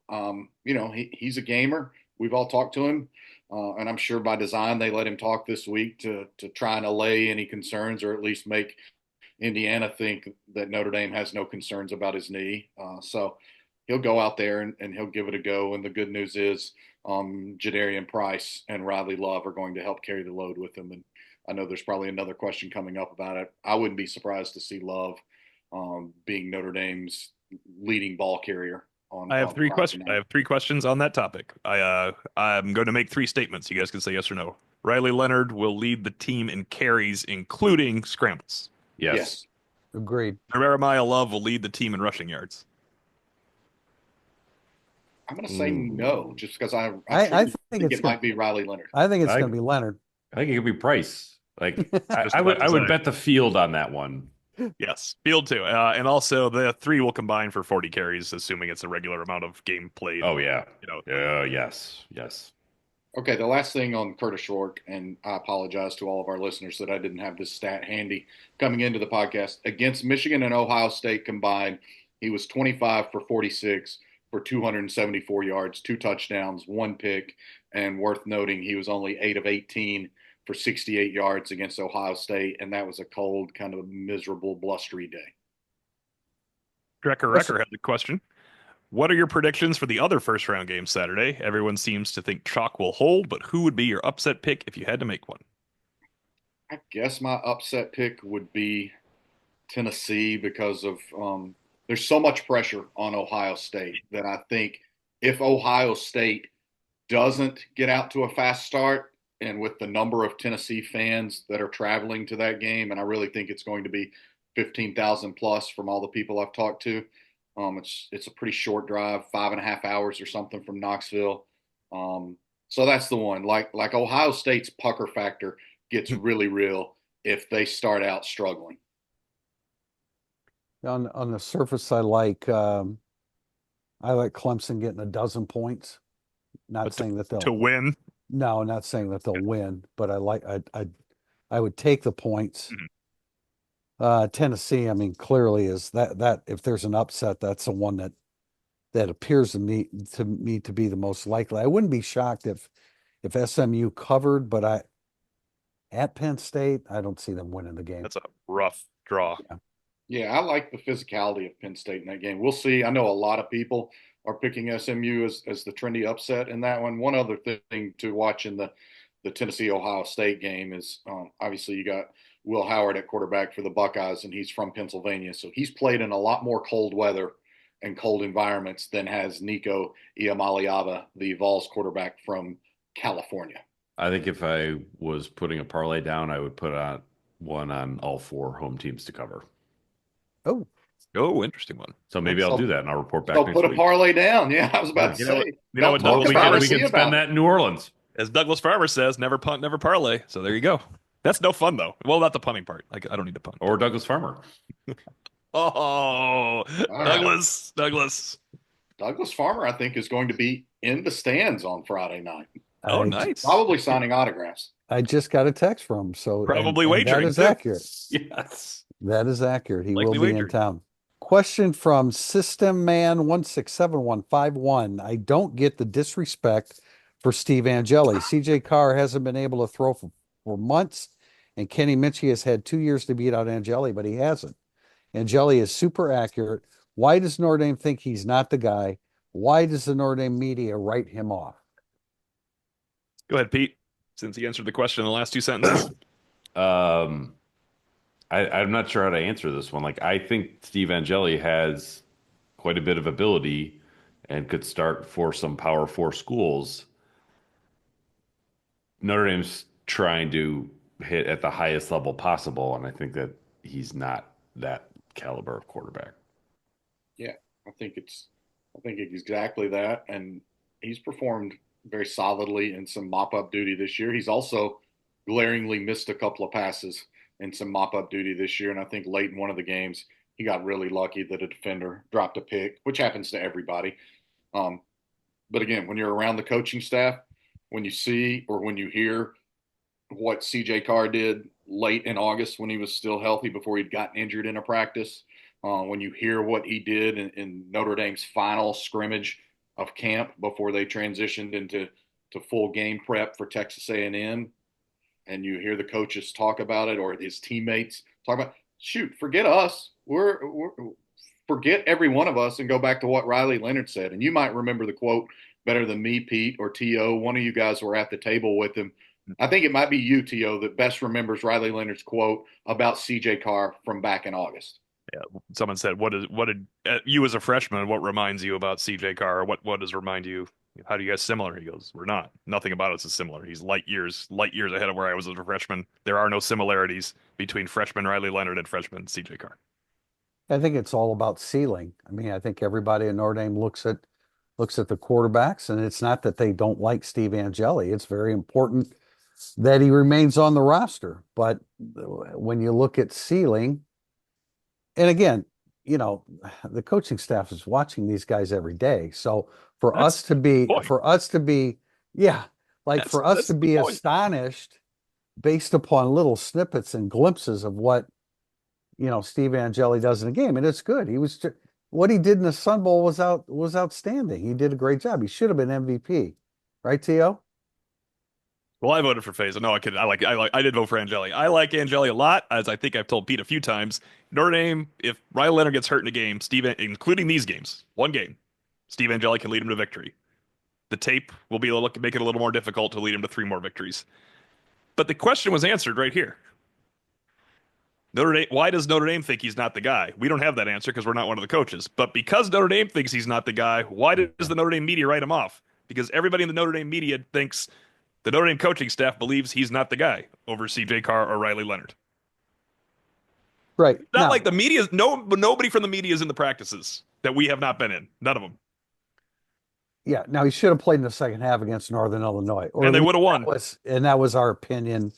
he's a gamer. We've all talked to him, and I'm sure by design they let him talk this week to try and allay any concerns, or at least make Indiana think that Notre Dame has no concerns about his knee. So he'll go out there and he'll give it a go. And the good news is Jadarian Price and Riley Love are going to help carry the load with him. And I know there's probably another question coming up about it. I wouldn't be surprised to see Love being Notre Dame's leading ball carrier on I have three Friday questions. night. I have three questions on that topic. I'm going to make three statements. You guys can say yes or no. Riley Leonard will lead the team in carries, including scrambles. Yes. Agreed. Jeremiah Love will lead the team in rushing yards. I'm going to say no, just because I I truly think it might be Riley Leonard. I think it's I- going to be Leonard. I think it could be Price. Like Just I about would to I would say. bet the field on that one. Yes, field too. And also the three will combine for 40 carries, assuming it's a regular amount of game played. Oh yeah. You know, Yes. Okay, the last thing on Curtis Rourke, and I apologize to all of our listeners that I didn't have this stat handy coming into the podcast. Against Michigan and Ohio State combined, he was 25 for 46 for 274 yards, 2 touchdowns, 1 pick, and worth noting he was only 8 of 18 for 68 yards against Ohio State, and that was a cold, kind of miserable, blustery day. Drecker Recker has a question. What are your predictions for the other first round games Saturday? Everyone seems to think chalk will hold, but who would be your upset pick if you had to make one? I guess my upset pick would be Tennessee because of there's so much pressure on Ohio State that I think if Ohio State doesn't get out to a fast start, and with the number of Tennessee fans that are traveling to that game, and I really think it's going to be 15,000 plus from all the people I've talked to. It's a pretty short drive, 5.5 hours or something from Knoxville. So that's the one. Like Ohio State's pucker factor gets really real if they start out struggling. On the surface, I like Clemson getting a dozen points. Not saying that To they'll win, no, not saying that they'll win, but I would take the points. Tennessee, I mean, clearly is that if there's an upset, that's the one that appears to me to be the most likely. I wouldn't be shocked if SMU covered, but at Penn State, I don't see them winning the game. that's a rough draw. Yeah, I like the physicality of Penn State in that game. We'll see. I know a lot of people are picking SMU as the trendy upset in that one. One other thing to watch in the Tennessee-Ohio State game is obviously you got Will Howard at quarterback for the Buckeyes, and he's from Pennsylvania. So he's played in a lot more cold weather and cold environments than has Nico Iamaleava, the Vols quarterback from California. I think if I was putting a parlay down, I would put on one on all 4 home teams to cover. Oh, interesting one. So maybe I'll do that and I'll report back So next put a week. parlay down. Yeah, I was about to You know say. what- you know what Don't Douglas talk about Farmer- it, we see can about spend it. that in New Orleans. As Douglas Farmer says, never punt, never parlay. So there you go. That's no fun though. Well, not the punting part. I don't need to punt. Or Douglas Farmer. Oh, Douglas. Douglas Farmer, I think, is going to be in the stands on Friday night. Oh, I- nice. Probably signing autographs. I just got a text from him, so Probably and wagering, that is too. accurate. Yes. That is accurate. He Likely will be in wagered. town. Question from System Man 167151. I don't get the disrespect for Steve Angeli. CJ Carr hasn't been able to throw for months, and Kenny Minchie has had 2 years to beat out Angeli, but he hasn't. Angeli is super accurate. Why does Notre Dame think he's not the guy? Why does the Notre Dame media write him off? Go ahead, Pete, since he answered the question in the last 2 sentences. I'm not sure how to answer this one. Like, I think Steve Angeli has quite a bit of ability and could start for some Power 4 schools. Notre Dame's trying to hit at the highest level possible, and I think that he's not that caliber of quarterback. Yeah, I think it's exactly that. And he's performed very solidly in some mop-up duty this year. He's also glaringly missed a couple of passes in some mop-up duty this year. And I think late in one of the games, he got really lucky that a defender dropped a pick, which happens to everybody. But again, when you're around the coaching staff, when you see or when you hear what CJ Carr did late in August when he was still healthy before he'd gotten injured in a practice, when you hear what he did in Notre Dame's final scrimmage of camp before they transitioned into full game prep for Texas A&M, and you hear the coaches talk about it or his teammates talk about, shoot, forget us. forget every one of us and go back to what Riley Leonard said. And you might remember the quote better than me, Pete, or T.O. One of you guys were at the table with him. I think it might be you, T.O., that best remembers Riley Leonard's quote about C.J. Carr from back in August. Yeah, someone said, what did you as a freshman, what reminds you about CJ Carr? Or what does remind you? How do you guys similar? He goes, we're not. Nothing about us is similar. He's light years ahead of where I was as a freshman. There are no similarities between freshman Riley Leonard and freshman CJ Carr. I think it's all about ceiling. I mean, I think everybody in Notre Dame looks at the quarterbacks, and it's not that they don't like Steve Angeli. It's very important that he remains on the roster. But when you look at ceiling, and again, you know, the coaching staff is watching these guys every day. So for us to be, yeah, like for us to be astonished based upon little snippets and glimpses of what, you know, Steve Angeli does in a game, and it's good. What he did in the Sun Bowl was outstanding. He did a great job. He should have been MVP, right, T.O.? Well, I voted for Faison. No, I did vote for Angeli. I like Angeli a lot, as I think I've told Pete a few times. Notre Dame, if Riley Leonard gets hurt in a game, including these games, one game, Steve Angeli can lead him to victory. The tape will make it a little more difficult to lead him to 3 more victories. But the question was answered right here. Notre Dame, why does Notre Dame think he's not the guy? We don't have that answer because we're not one of the coaches. But because Notre Dame thinks he's not the guy, why does the Notre Dame media write him off? Because everybody in the Notre Dame media thinks the Notre Dame coaching staff believes he's not the guy over CJ Carr or Riley Leonard. Right. Not like the media, nobody from the media is in the practices that we have not been in. None of them. Yeah. Now he should have played in the second half against Northern Illinois, and they would have won. That was our opinion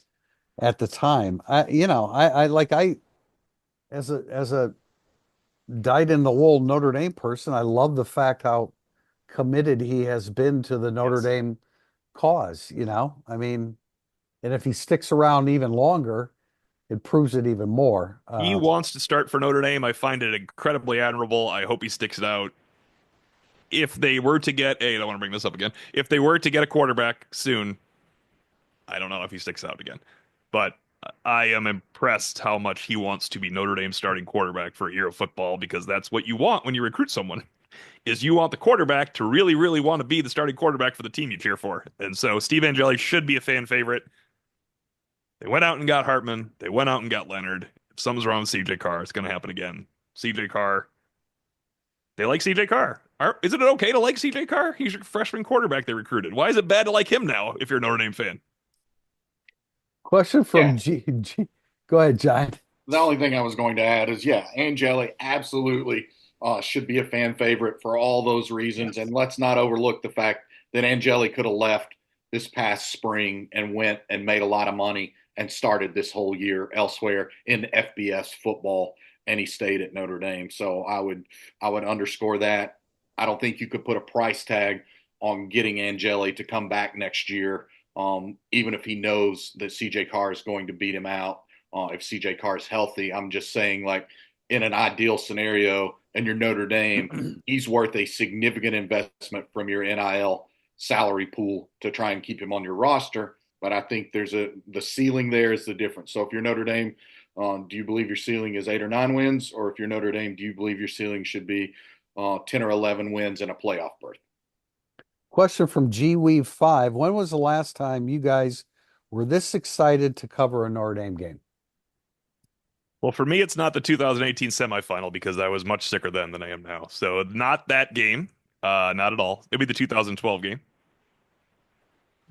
at the time. As a dyed in the wool Notre Dame person, I love the fact how committed he has been to the Notre Dame cause, you know. I mean, and if he sticks around even longer, it proves it even more. He wants to start for Notre Dame. I find it incredibly admirable. I hope he sticks it out. If they were to get I don't want to bring this up again. If they were to get a quarterback soon, I don't know if he sticks out again. But I am impressed how much he wants to be Notre Dame's starting quarterback for a year of football, because that's what you want when you recruit someone. Is you want the quarterback to really, really want to be the starting quarterback for the team you cheer for. And so Steve Angeli should be a fan favorite. They went out and got Hartman. They went out and got Leonard. If something's wrong with CJ Carr, it's going to happen again. CJ Carr. They like CJ Carr. Isn't it okay to like CJ Carr? He's your freshman quarterback they recruited. Why is it bad to like him now if you're a Notre Dame fan? Question from G. Go ahead, John. The only thing I was going to add is, Angeli absolutely should be a fan favorite for all those reasons. Yes. And let's not overlook the fact that Angeli could have left this past spring and went and made a lot of money and started this whole year elsewhere in FBS football, and he stayed at Notre Dame. So I would underscore that. I don't think you could put a price tag on getting Angeli to come back next year, even if he knows that CJ Carr is going to beat him out. If CJ Carr is healthy, I'm just saying, like, in an ideal scenario, and you're Notre Dame, he's worth a significant investment from your NIL salary pool to try and keep him on your roster. But I think the ceiling there is the difference. So if you're Notre Dame, do you believe your ceiling is 8 or 9 wins? Or if you're Notre Dame, do you believe your ceiling should be 10 or 11 wins and a playoff berth? Question from GWeave5. When was the last time you guys were this excited to cover a Notre Dame game? Well, for me, it's not the 2018 semifinal, because I was much sicker then than I am now. So not that game. Not at all. It'd be the 2012 game.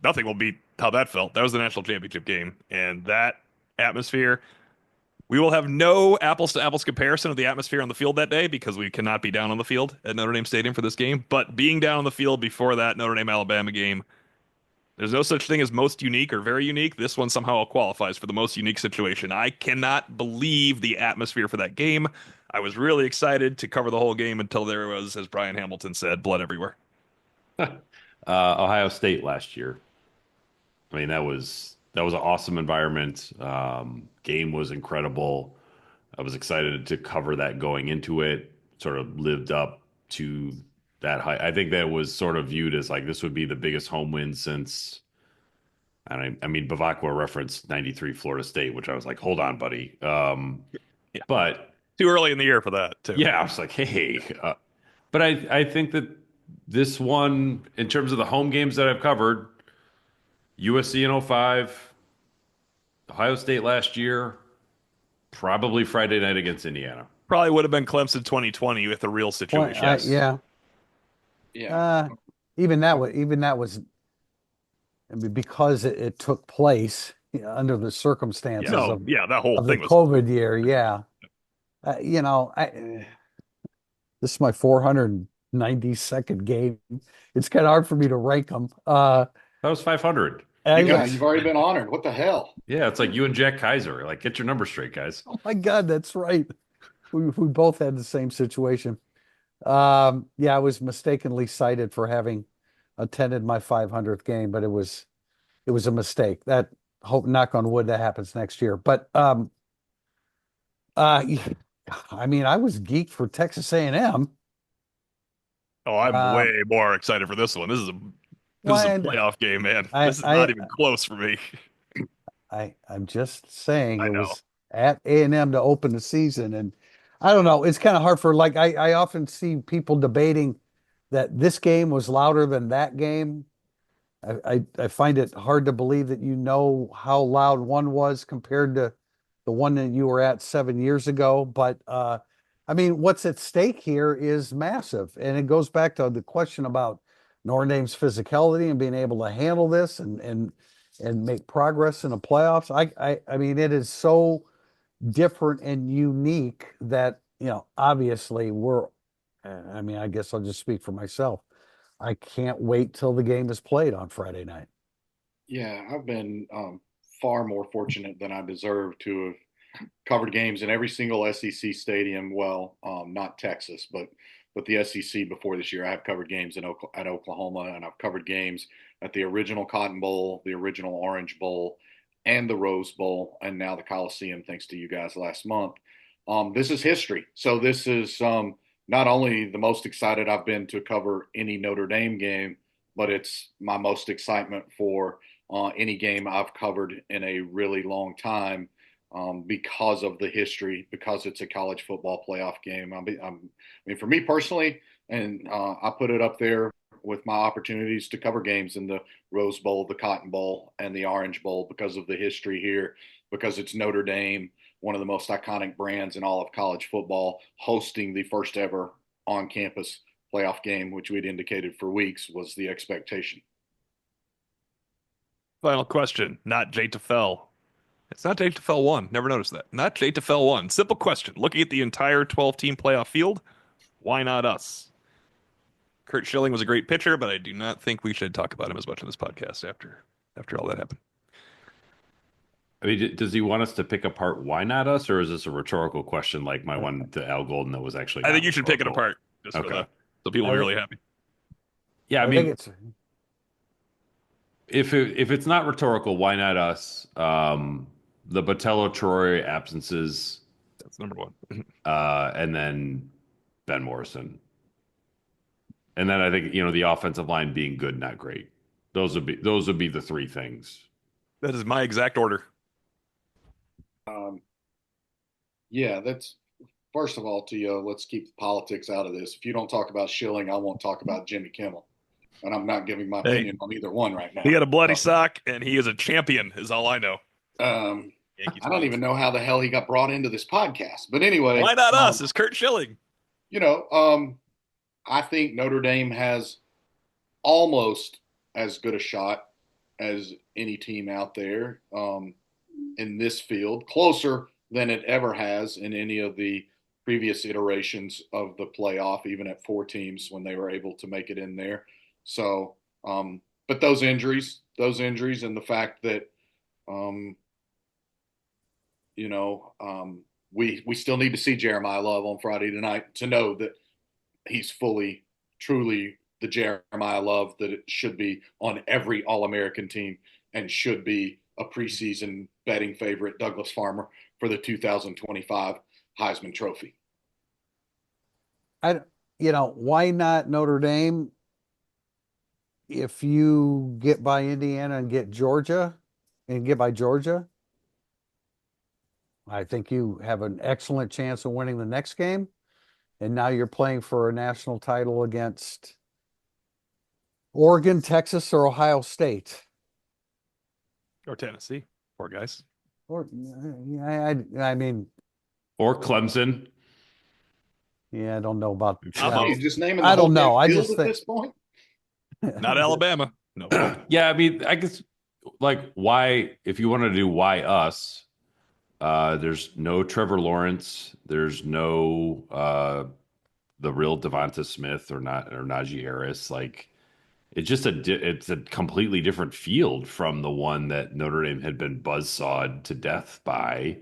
Nothing will beat how that felt. That was the national championship game. And that atmosphere, we will have no apples to apples comparison of the atmosphere on the field that day, because we cannot be down on the field at Notre Dame Stadium for this game. But being down on the field before that Notre Dame Alabama game, there's no such thing as most unique or very unique. This one somehow qualifies for the most unique situation. I cannot believe the atmosphere for that game. I was really excited to cover the whole game until there was, as Brian Hamilton said, blood everywhere. Ohio State last year. I mean, that was an awesome environment. Game was incredible. I was excited to cover that going into it. Sort of lived up to that high. I think that was sort of viewed as like this would be the biggest home win since. I mean, Bevaqua referenced '93 Florida State, which I was like, hold on, buddy. But Too early in the year for that, too. Yeah, I was like, hey, but I think that this one, in terms of the home games that I've covered, USC in '05, Ohio State last year, probably Friday night against Indiana. Probably would have been Clemson 2020 with the real situation. Yes. Yeah. Yeah. Even that was, I mean, because it took place under the circumstances No, of that whole the thing was. COVID year. Yeah. This is my 492nd game. It's kind of hard for me to rank them. That was 500. Yeah, you've already been honored. What the hell? Yeah, it's like you and Jack Kaiser. Like, get your numbers straight, guys. Oh my God, that's right. We both had the same situation. I was mistakenly cited for having attended my 500th game, but it was a mistake. That hope, knock on wood, that happens next year. But I mean, I was geeked for Texas A&M. Oh, I'm way more excited for this one. This is a playoff game, man. This is not even close for me. I'm just saying I it know. was at A&M to open the season, and I don't know. It's kind of hard for, like, I often see people debating that this game was louder than that game. I find it hard to believe that how loud one was compared to the one that you were at 7 years ago. But I mean, what's at stake here is massive, and it goes back to the question about Notre Dame's physicality and being able to handle this and make progress in the playoffs. I mean, it is so different and unique that, obviously I mean, I guess I'll just speak for myself. I can't wait till the game is played on Friday night. Yeah, I've been far more fortunate than I deserve to have covered games in every single SEC stadium. Well, not Texas, but the SEC before this year. I have covered games at Oklahoma, and I've covered games at the original Cotton Bowl, the original Orange Bowl, and the Rose Bowl, and now the Coliseum, thanks to you guys last month. This is history. So this is not only the most excited I've been to cover any Notre Dame game, but it's my most excitement for any game I've covered in a really long time, because of the history, because it's a college football playoff game. I mean, for me personally, and I put it up there with my opportunities to cover games in the Rose Bowl, the Cotton Bowl, and the Orange Bowl because of the history here, because it's Notre Dame, one of the most iconic brands in all of college football, hosting the first ever on-campus playoff game, which we'd indicated for weeks was the expectation. Final question. Not Jay Tefell. It's not Jay Tefell 1. Never noticed that. Not Jay Tefell 1. Simple question. Looking at the entire 12-team playoff field, why not us? Kurt Schilling was a great pitcher, but I do not think we should talk about him as much on this podcast after all that happened. I mean, does he want us to pick apart why not us, or is this a rhetorical question like my one to Al Golden that was actually? I think you should pick it apart just for that, so people are really happy. Yeah, I mean, think if it's not rhetorical, why not us? The Botello Troy absences. That's number one. And then Ben Morrison. And then I think, the offensive line being good, not great. Those would be the three things. That is my exact order. Yeah, that's first of all, let's keep the politics out of this. If you don't talk about Schilling, I won't talk about Jimmy Kimmel. And I'm not giving my opinion on either one right now. He got a bloody sock, and he is a champion, is all I know. I don't even know how the hell he got brought into this podcast. But anyway. Why not us? It's Kurt Schilling. I think Notre Dame has almost as good a shot as any team out there in this field, closer than it ever has in any of the previous iterations of the playoff, even at 4 teams when they were able to make it in there. So, but those injuries and the fact that, we still need to see Jeremiah Love on Friday tonight to know that he's fully, truly the Jeremiah Love that it should be on every All-American team and should be a preseason betting favorite, Douglas Farmer, for the 2025 Heisman Trophy. Why not Notre Dame? If you get by Indiana and get by Georgia, I think you have an excellent chance of winning the next game. And now you're playing for a national title against Oregon, Texas, or Ohio State. Or Tennessee. Poor guys. Or, I mean, Or Clemson. yeah, I don't know about. I'm Are up. you just naming the I whole don't know. damn I field just at think this point? Not Alabama. No. Yeah, I mean, I guess like why if you want to do why us, there's no Trevor Lawrence, there's no the real Devonta Smith or not or Najee Harris. Like it's just it's a completely different field from the one that Notre Dame had been buzzsawed to death by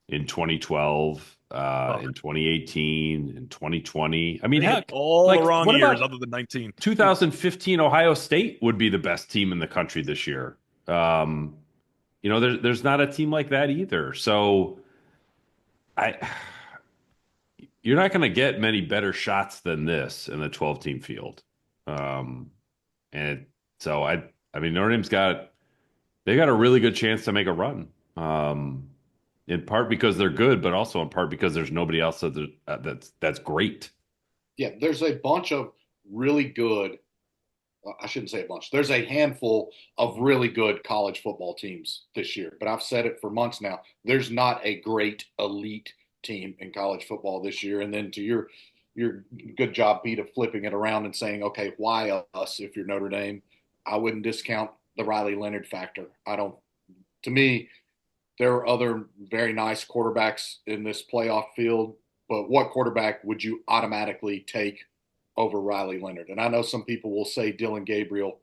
in 2012, in 2018, in 2020. I mean, They hit heck, all like the wrong what years about other than 19. 2015 Ohio State would be the best team in the country this year. There's not a team like that either. So I you're not going to get many better shots than this in the 12 team field. Um, and so I mean, Notre Dame's they got a really good chance to make a run. In part because they're good, but also in part because there's nobody else that's great. Yeah, there's a bunch of really good. I shouldn't say a bunch. There's a handful of really good college football teams this year, but I've said it for months now. There's not a great elite team in college football this year. And then to your good job, Pete, of flipping it around and saying, okay, why us if you're Notre Dame? I wouldn't discount the Riley Leonard factor. I don't. To me, there are other very nice quarterbacks in this playoff field, but what quarterback would you automatically take over Riley Leonard? And I know some people will say Dylan Gabriel,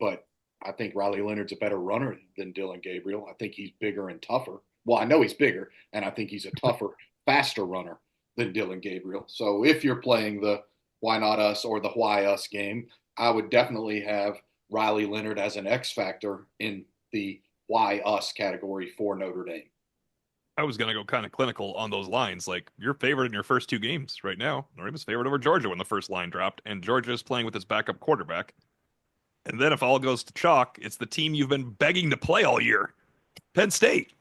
but I think Riley Leonard's a better runner than Dylan Gabriel. I think he's bigger and tougher. Well, I know he's bigger, and I think he's a tougher, faster runner than Dylan Gabriel. So if you're playing the why not us or the why us game, I would definitely have Riley Leonard as an X factor in the why us category for Notre Dame. I was going to go kind of clinical on those lines. Like, you're favored in your first two games right now. Notre Dame is favored over Georgia when the first line dropped, and Georgia is playing with its backup quarterback. And then if all goes to chalk, it's the team you've been begging to play all year, Penn State.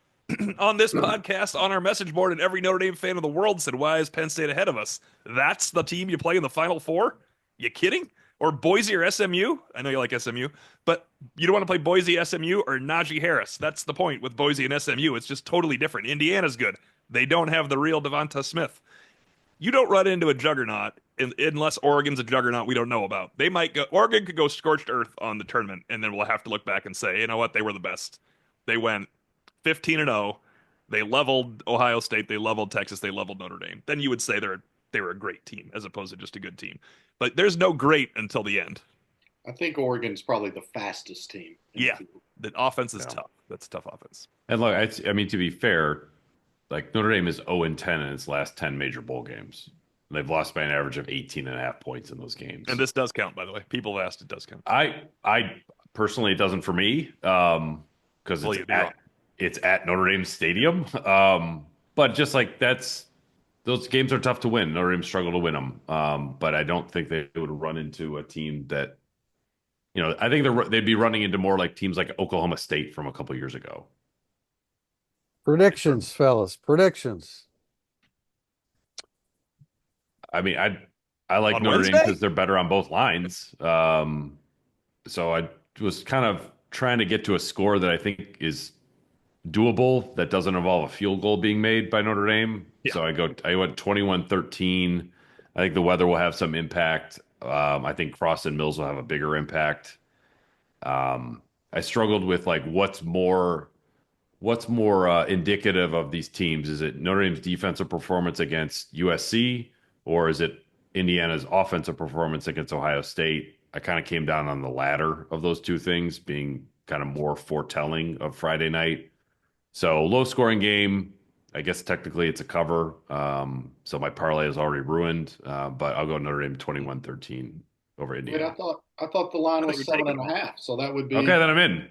On this podcast, on our message board, and every Notre Dame fan in the world said, why is Penn State ahead of us? That's the team you play in the Final Four? You kidding? Or Boise or SMU? I know you like SMU, but you don't want to play Boise, SMU, or Najee Harris. That's the point with Boise and SMU. It's just totally different. Indiana's good. They don't have the real Devonta Smith. You don't run into a juggernaut unless Oregon's a juggernaut we don't know about. Oregon could go scorched earth on the tournament, and then we'll have to look back and say, you know what, they were the best. They went 15-0. They leveled Ohio State. They leveled Texas. They leveled Notre Dame. Then you would say they were a great team as opposed to just a good team. But there's no great until the end. I think Oregon's probably the fastest team. Yeah, the offense is tough. That's a tough offense. And look, I mean, to be fair, like Notre Dame is 0-10 in its last 10 major bowl games. They've lost by an average of 18.5 points in those games. And this does count, by the way. People have asked, it does count. I personally, it doesn't for me because it's at Notre Dame Stadium. But just like those games are tough to win. Notre Dame struggled to win them. But I don't think they would run into a team that, I think they'd be running into more like teams like Oklahoma State from a couple years ago. Predictions, fellas. Predictions. I mean, I like On Notre Dame Wednesday? because they're better on both lines. So I was kind of trying to get to a score that I think is doable that doesn't involve a field goal being made by Notre Dame. Yeah. So I went 21-13. I think the weather will have some impact. I think Cross and Mills will have a bigger impact. I struggled with like what's more indicative of these teams. Is it Notre Dame's defensive performance against USC, or is it Indiana's offensive performance against Ohio State? I kind of came down on the latter of those two things being kind of more foretelling of Friday night. So low scoring game. I guess technically it's a cover. So my parlay is already ruined. But I'll go Notre Dame 21-13 over Indiana. Wait, I thought the line was 7.5, so that would be Okay, then I'm in.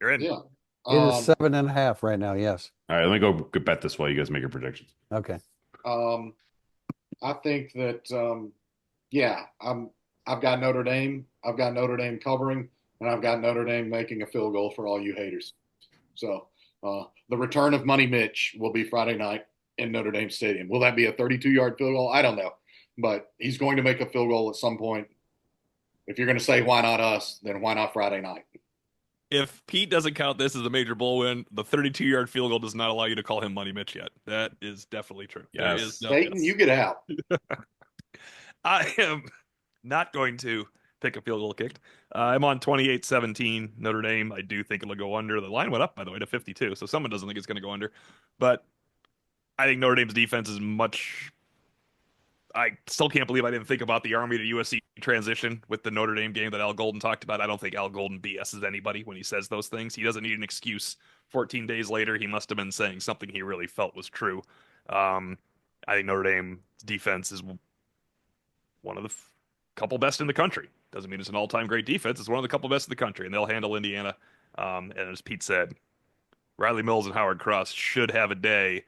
You're in. Yeah. It is 7.5 right now. Yes. All right, let me go bet this while you guys make your predictions. Okay. I think that I've got Notre Dame. I've got Notre Dame covering, and I've got Notre Dame making a field goal for all you haters. So The return of Money Mitch will be Friday night in Notre Dame Stadium. Will that be a 32-yard field goal? I don't know, but he's going to make a field goal at some point. If you're going to say why not us, then why not Friday night? If Pete doesn't count this as a major bowl win, the 32-yard field goal does not allow you to call him Money Mitch yet. That is definitely true. There Yes. is no, Satan, yes. you get out. I am not going to pick a field goal kicked. I'm on 28-17 Notre Dame. I do think it'll go under. The line went up, by the way, to 52, so someone doesn't think it's going to go under. But I think Notre Dame's defense is much. I still can't believe I didn't think about the Army to USC transition with the Notre Dame game that Al Golden talked about. I don't think Al Golden BS's anybody when he says those things. He doesn't need an excuse. 14 days later, he must have been saying something he really felt was true. I think Notre Dame defense is one of the couple best in the country. Doesn't mean it's an all-time great defense. It's one of the couple best in the country, and they'll handle Indiana. And as Pete said, Riley Mills and Howard Cross should have a day.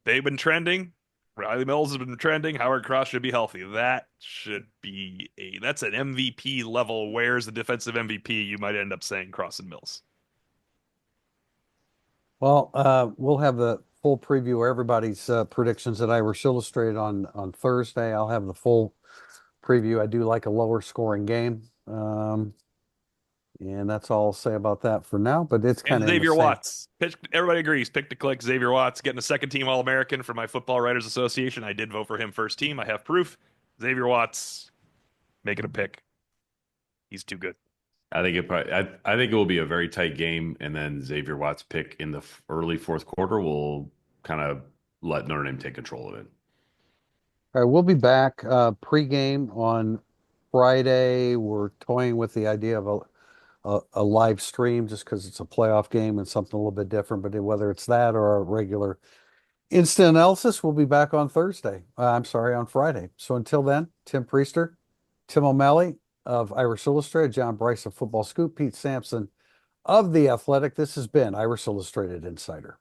They've been trending. Riley Mills has been trending. Howard Cross should be healthy. That should be that's an MVP level. Where's the defensive MVP? You might end up saying Cross and Mills. Well, we'll have the full preview of everybody's predictions at Irish Illustrated on Thursday. I'll have the full preview. I do like a lower scoring game. And that's all I'll say about that for now, but it's kind And of Xavier Watts. Everybody agrees. Pick to click. Xavier Watts getting a second team All-American for my Football Writers Association. I did vote for him first team. I have proof. Xavier Watts, make it a pick. He's too good. I think I think it will be a very tight game, and then Xavier Watts' pick in the early fourth quarter will kind of let Notre Dame take control of it. All right, we'll be back pregame on Friday. We're toying with the idea of a live stream just because it's a playoff game and something a little bit different. But whether it's that or a regular instant analysis, we'll be back on Thursday. I'm sorry, on Friday. So until then, Tim Priester, Tim O'Malley of Irish Illustrated, John Bryce of Football Scoop, Pete Sampson of The Athletic. This has been Irish Illustrated Insider.